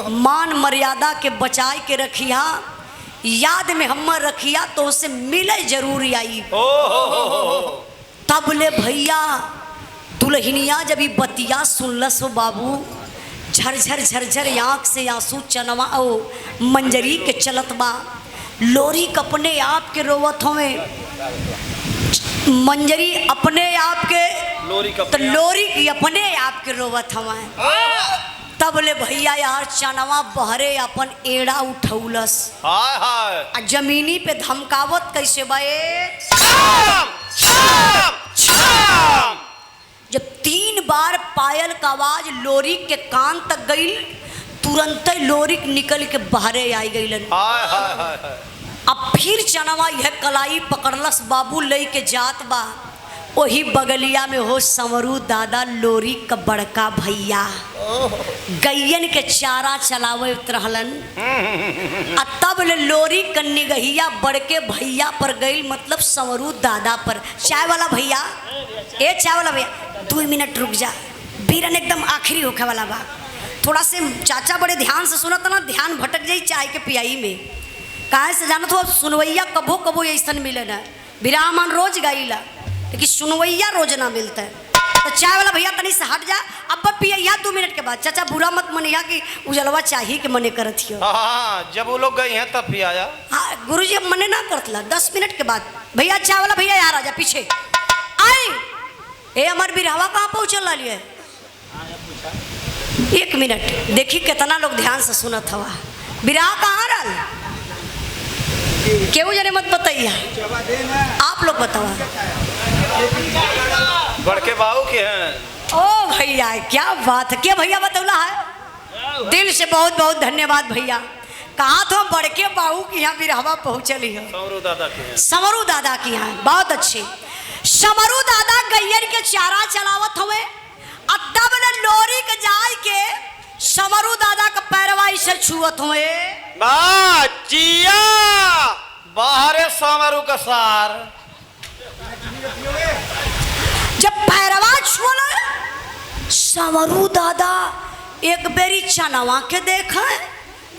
मान मर्यादा के बचाए के रखिया, याद में हमर रखिया, तो उसे मिले जरूर आई। तब ले भैया दुल्हनिया जब ई बतिया सुनलस हो बाबू, झरझर झरझर आँख से आंसू चनवा ओ मंजरी के चलत बा। लोरी अपने आप के रोवत हवे, मंजरी अपने आप के, तो लोरी की अपने आप के रोवत हवे। तब ले भैया यार चनवा बहरे अपन एड़ा उठौलस, हाय हाय। आ जमीनी पे धमकावत कैसे बाए। जब 3 बार पायल का आवाज लोरिक के कान तक गई, तुरंत लोरिक निकल के बहरे आई गईलन। हाय हाय हाय। अब फिर चनवा यह कलाई पकड़लस बाबू ले के जात बा। वही बगलिया में हो संवरू दादा लोरिक का बड़का भैया, गैयन के चारा चलावे रहलन। आ तब ले लोरिक का निगहिया बड़के भैया पर गई, मतलब संवरू दादा पर। चाय वाला भैया, ए चाय वाला भैया 2 मिनट रुक जा, बीरन एकदम आखिरी होखे वाला बा, थोड़ा से चाचा बड़े ध्यान से सुनत ना, ध्यान भटक जाई चाय के पियाई में। काहे से जानत हो, सुनवैया कबो कबो ऐसन मिले ना, विरामन रोज गाइला, लेकिन सुनवैया रोज ना मिलता है। तो चाय वाला भैया तनी से हट जा, अब पिया 2 मिनट के बाद। चाचा बुरा मत मनिया कि उजलवा चाहिए कि मने करत हियो। हाँ, जब वो लोग गए हैं तब भी आया। हाँ गुरुजी अब मने ना करतला, 10 मिनट के बाद। भैया चाय वाला भैया यार आजा पीछे आई। ए हमार बिरहवा कहाँ पहुँचल रही है, 1 मिनट देखी कितना लोग ध्यान से सुनत हवा। बिरहा कहाँ रहा, केहू जने मत बताइए, आप लोग बताओ। बड़के बाबू के हैं। ओ भैया क्या बात है, क्या भैया बतौला है, दिल से बहुत बहुत धन्यवाद भैया। कहाँ तो बड़के बाबू की यहाँ बिरहवा पहुँचली है, समरू दादा के हैं। समरू दादा की यहाँ, बहुत अच्छे। समरू दादा गैयर के चारा चलावत हुए, तब ने लोरी के जाय के समरू दादा का पैरवा से छुअत हुए। जिया बाहरे समरू का सार जब पैरवा छुअल समरू दादा एक बेरी चनवा के देखा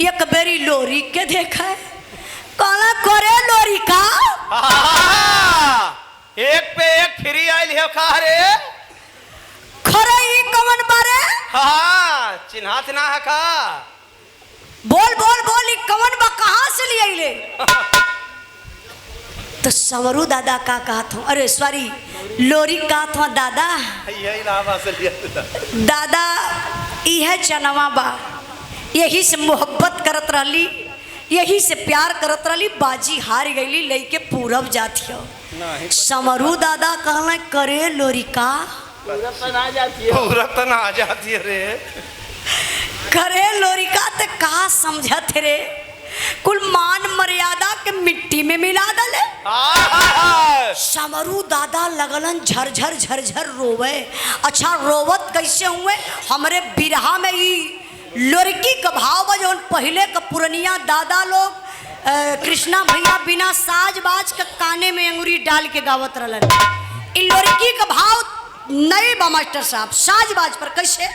एक बेरी लोरी के देखा कहला करे लोरी का एक पे एक फ्री आयल है का रे खरे ई कवन बारे हाँ चिन्हात ना है का बोल बोल बोल ई कवन बा कहाँ से ले आइले तो समरू दादा का कहा था अरे सॉरी लोरी का था दादा यही इलाहाबाद से लिया दादा यह चनवा बा यही से मोहब्बत करत रहली यही से प्यार करत रहली बाजी हार गईली लेके पूरब जाती हो समरू दादा कहला करे लोरी का पूरब तो ना आ जाती है रे करे लोरी का ते का समझत रे कुल मान मर्यादा के मिट्टी में मिला दले समरू दादा लगलन झरझर झरझर रोवे अच्छा रोवत कैसे हुए हमरे बिरहा में ही लड़की का भाव जो पहले का पुरनिया दादा लोग कृष्णा भैया बिना साज बाज के काने में अंगूरी डाल के गावत रहलन इन लड़की का भाव नहीं बा मास्टर साहब साज बाज पर कैसे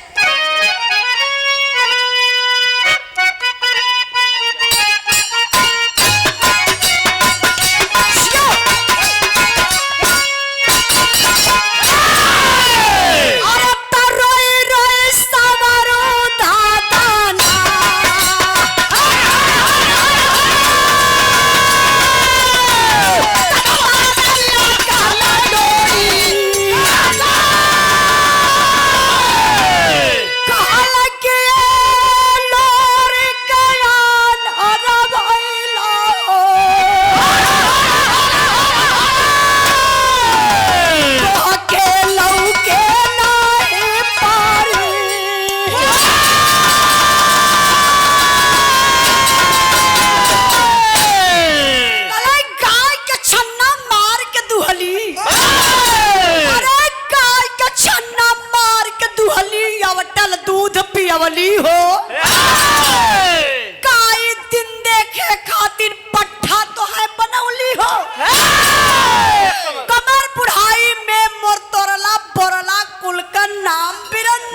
पियवली हो काई दिन देखे खातिर पट्ठा तो है बनौली हो कमर बुढ़ाई में मोर तोरला बोरला कुल का नाम बिरन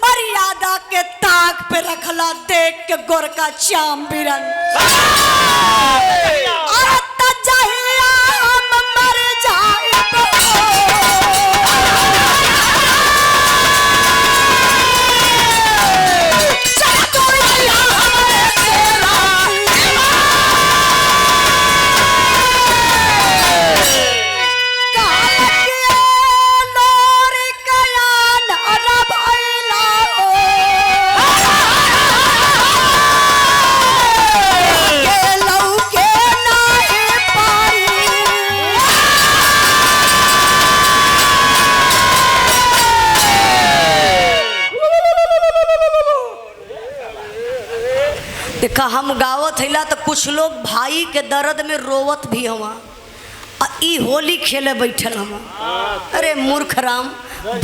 मर्यादा के ताक पे रखला देख के गोर का चाम बिरन हम मर जाए देखा हम गावत हैला तो कुछ लोग भाई के दर्द में रोवत भी हवा ई होली खेले बैठल हम अरे मूर्ख राम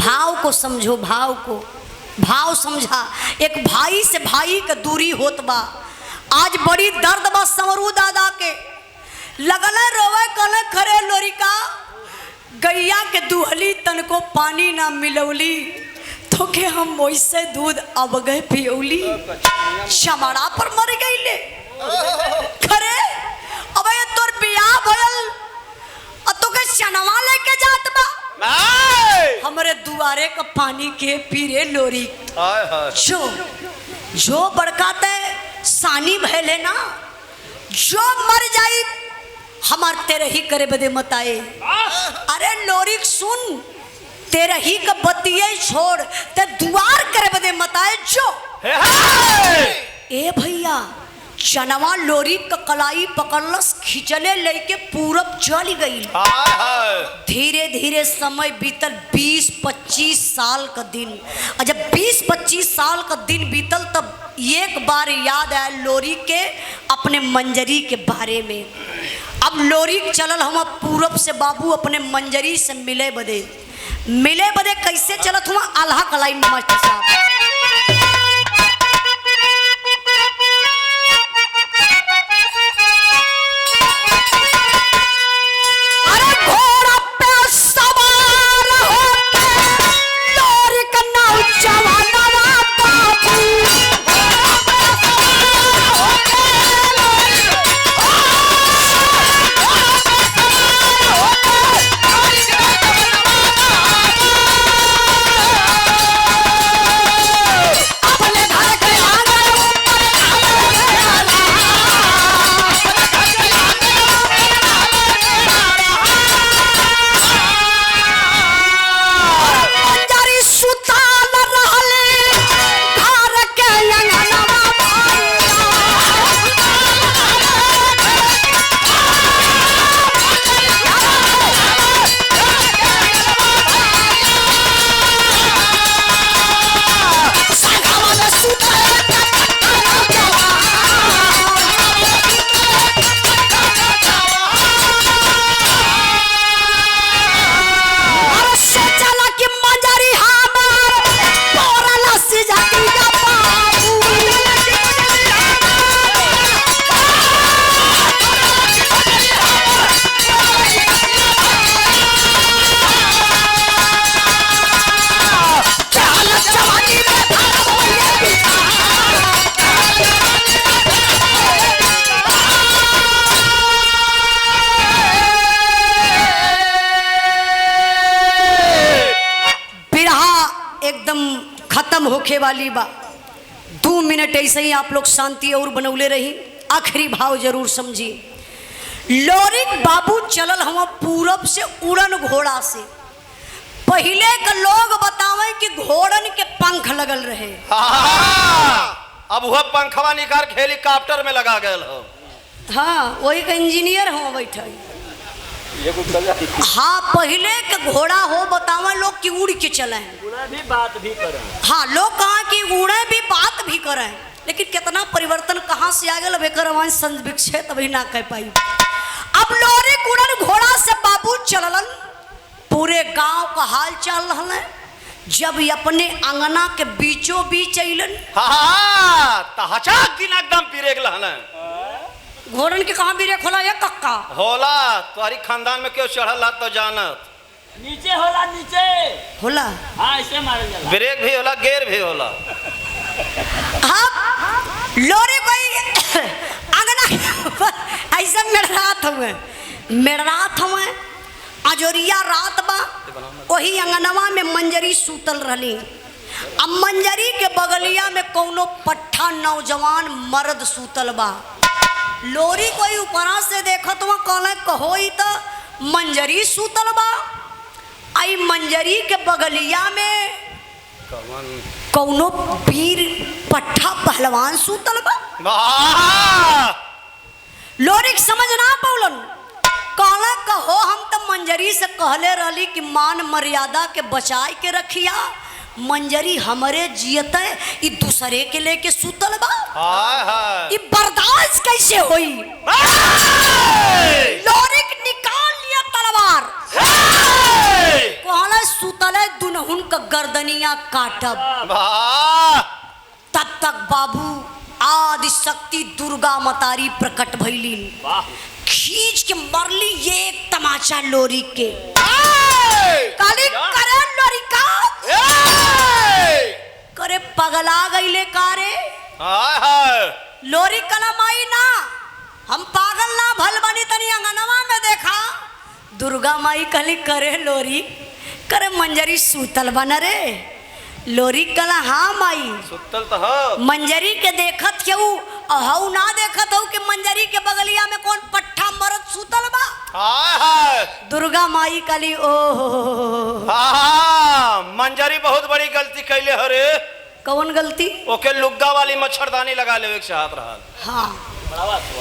भाव को समझो भाव को भाव समझा एक भाई से भाई का दूरी होत बा आज बड़ी दर्द बा समरू दादा के लगल रोवे कल खरे लोरिका गैया के दुहली तन को पानी ना मिलौली तो के हम वैसे दूध अब गए पियौली चमड़ा पर मर गईले खरे अब ये तोर बियाह भयल तो के चनवा लेके जात बा हमरे दुआरे का पानी के पीरे लोरी जो बड़काते सानी भैले ना जो मर जाई हमार तेरे ही करे बदे मत आए अरे लोरी सुन तेरे ही का बतिये छोड़ ते दुआर करे बदे मत आए जो ए भैया चनवा लोरी का कलाई पकड़लस खिंचले लेके पूरब चल गई धीरे धीरे समय बीतल 20-25 साल का दिन और जब 20-25 साल का दिन बीतल तब एक बार याद आया लोरी के अपने मंजरी के बारे में अब लोरी चलल हम पूरब से बाबू अपने मंजरी से मिले बदे कैसे चलत हुआ आल्हा कलाई में मास्टर साहब अरे घोड़ा होखे वाली बा। 2 मिनट ऐसे ही आप लोग शांति और बनौले रही, आखिरी भाव जरूर समझी। लोरिक बाबू चलल हम पूरब से उड़न घोड़ा से। पहले के लोग बतावे कि घोड़न के पंख लगल रहे। अब वह पंखवा निकाल के हेलीकॉप्टर में लगा गए हो। हाँ, वही का इंजीनियर हो बैठे। हाँ, पहले के घोड़ा हो बतावे लोग कि उड़ के चले, भी बात भी करें। हाँ, लोग कहा कि उड़े भी बात भी करें, लेकिन कितना परिवर्तन कहाँ से आ गया बेकर संविक्षित अभी ना कह पाई। अब लोरिक उड़न घोड़ा से बाबू चललन, पूरे गांव का हाल चाल रहल। जब ये अपने अंगना के बीचों बीच अलन, एकदम पिरेक लहन घोड़न के कहाँ ब्रेक होला ये कक्का होला। तुम्हारी खानदान में क्यों चढ़ल तो जानत नीचे होला, नीचे होला। हाँ, ऐसे मारे जाला। ब्रेक भी होला, गेयर भी होला। हाँ, लोरी कोई अंगना ऐसा मेड़रात हुए अजोरिया रात बा। वही अंगनवा में मंजरी सूतल रहली। अब मंजरी के बगलिया में कौनो पट्ठा नौजवान मर्द सूतल बा। लोरी कोई ऊपरा से देखत हुआ कहले कहो ही तो मंजरी सूतल बा। आई मंजरी के बगलिया में कौनो पीर पट्ठा पहलवान सूतल बा। लोरिक समझ ना पौलन, कहला कहो हम तो मंजरी से कहले रहली कि मान मर्यादा के बचाए के रखिया। मंजरी हमरे जियत ई दूसरे के लेके सूतल बा। ई बर्दाश्त कैसे होई? लोरिक निकाल लिया तलवार, कहला सूतल दुनहुन का गर्दनिया काटब। तब तक बाबू आदि शक्ति दुर्गा मतारी प्रकट भइली, खींच के मरली एक तमाचा लोरी के। काली करे लोरी का करे पगला गईले कारे। लोरी कलमाई ना, हम पागल ना भल बनी तनी अंगनवा में देखा। दुर्गा माई कली करे लोरी करे मंजरी सूतल बन रे। लोरी कला हाँ माई सुतल तो हो। मंजरी के देखत क्यों अहू ना देखत हो कि मंजरी के बगलिया में कौन पट्ठा मरद सूतल बा। दुर्गा माई कली ओ मंजरी बहुत बड़ी गलती कैले हो रे। कौन गलती? ओके लुग्गा वाली मच्छरदानी लगा लेवे के चाहत रहल। हाँ,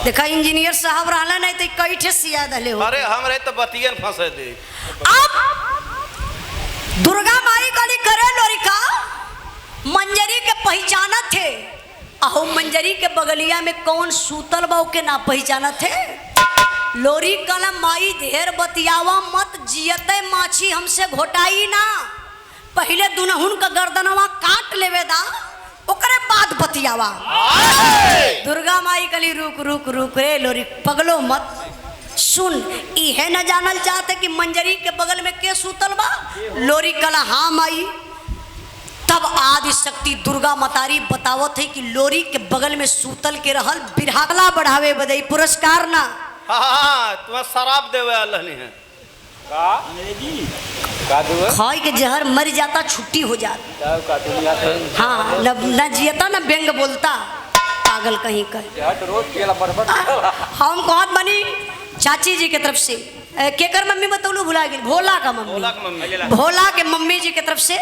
देखा इंजीनियर साहब रहला नहीं तो कई ठे सिया दले हो। अरे हमरे तो बतियन फंसे दे। अब दुर्गा माई कली करे लोरी का मंजरी के पहचानत थे। अहो मंजरी के बगलिया में कौन सूतल बा के ना पहचानत थे। लोरी कला माई ढेर बतियावा मत, जियते माछी हमसे घोटाई ना। पहले दुनहुन का गर्दनवा काट लेवे दा, ओकरे बाद बतियावा। दुर्गा माई कली रुक रुक रुक रे लोरी पगलो मत सुन। इहे न जानल चाहते कि मंजरी के बगल में के सूतल बा। लोरी कला हाँ माई। तब आदि शक्ति दुर्गा मतारी बतावत है कि लोरी के बगल में सूतल के रहल बिरहागला बढ़ावे बदई पुरस्कार ना। तुम्हें शराब देवे अल्लाह है खाई के जहर मर जाता छुट्टी हो जाता। हाँ, न जियता न व्यंग बोलता पागल कहीं का। हम कहत बनी चाची जी के तरफ से केकर मम्मी बतौलू भुला गई, भोला का मम्मी, भोला के मम्मी जी के तरफ से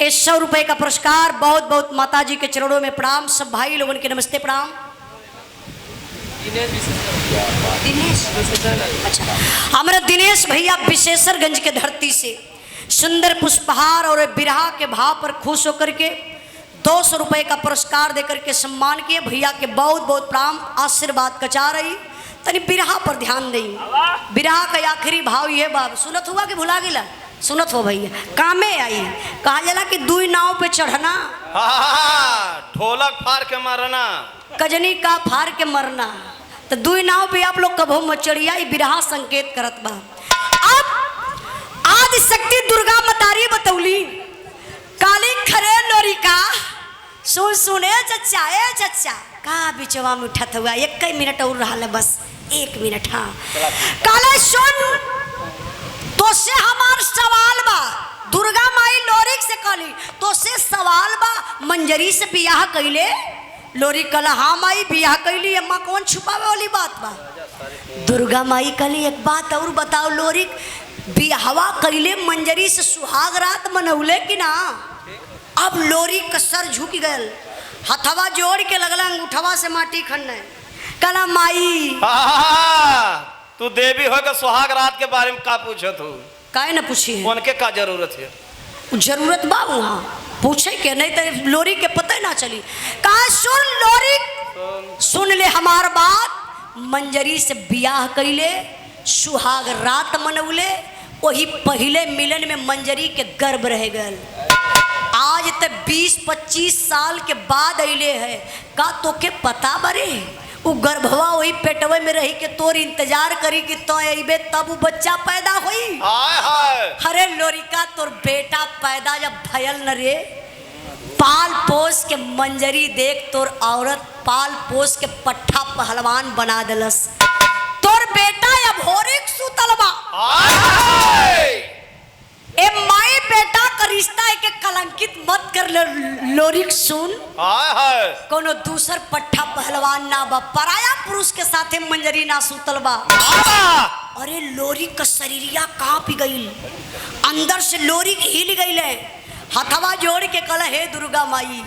100 रुपए का पुरस्कार। बहुत बहुत माता जी के चरणों में प्रणाम। सब भाई लोगों के नमस्ते प्रणाम। दिनेश, अच्छा, हमारे दिनेश भैया विशेषरगंज के धरती से सुंदर पुष्पहार और बिरहा के भाव पर खुश होकर के 200 रुपए का पुरस्कार देकर के सम्मान किए। भैया के बहुत बहुत प्रणाम, आशीर्वाद कचा रही। तनी बिरहा पर ध्यान दें। बिरहा का आखिरी भाव ये बाब सुनत हुआ कि भुला गिला? सुनत हो भैया, कामे आई कहा जाला कि 2 नाव पे चढ़ना, ढोलक फाड़ के मारना, कजनी का फाड़ के मरना। तो 2 नाव पे आप लोग कभो मत चढ़िया। बिरहा संकेत करत बा। अब आदि शक्ति दुर्गा मतारी बतौली काली खरे लोरी का सुन सुने चचा ए चचा का बिचवा में उठत हुआ। 1 मिनट और रहा है, बस 1 मिनट। हाँ, काले सुन तो से हमार सवाल बा। दुर्गा माई लोरिक से कहली तो से सवाल बा मंजरी से बियाह कैले। लोरिक कहला हाँ माई बियाह कैली, अम्मा कौन छुपावे वाली बात बा। दुर्गा माई कहली एक बात और बताओ लोरिक, बियाहवा कैले मंजरी से सुहाग रात मनौले कि ना। अब लोरिक का सर झुक गयल, हथवा जोड़ के लगला अंगूठवा से माटी खनने। कहला माई तू देवी हो के सुहाग रात के बारे में का पूछत हो? काहे न पूछी है, उनके का जरूरत है? जरूरत बा वहाँ पूछे के, नहीं तो लोरी के पता ही ना चली। कहा सुन लोरी, सुन ले हमार बात, मंजरी से बियाह कैले, सुहाग रात मनौले, वही पहले मिलन में मंजरी के गर्भ रह गल। आज तक 20-25 साल के बाद अले है, का तो के पता बरे वो गर्भवा वही पेटवे में रही के तोर इंतजार करी कि तो अबे तब वो बच्चा पैदा हुई। हाय हाय अरे लोरिका तोर बेटा पैदा जब भयल न रे, पाल पोस के मंजरी देख तोर औरत पाल पोस के पट्ठा पहलवान बना दिलस। तोर बेटा अब होरिक सुतल बा। ए माई बेटा का रिश्ता है के कलंकित मत कर ले लोरिक। सुन हाय हाय कोनो दूसर पट्ठा पहलवान ना बा, पराया पुरुष के साथे मंजरी ना सुतल बा। अरे लोरिक का शरीरिया कांप गईल, अंदर से लोरिक हिल गईल है। हथवा जोड़ के कहला हे दुर्गा माई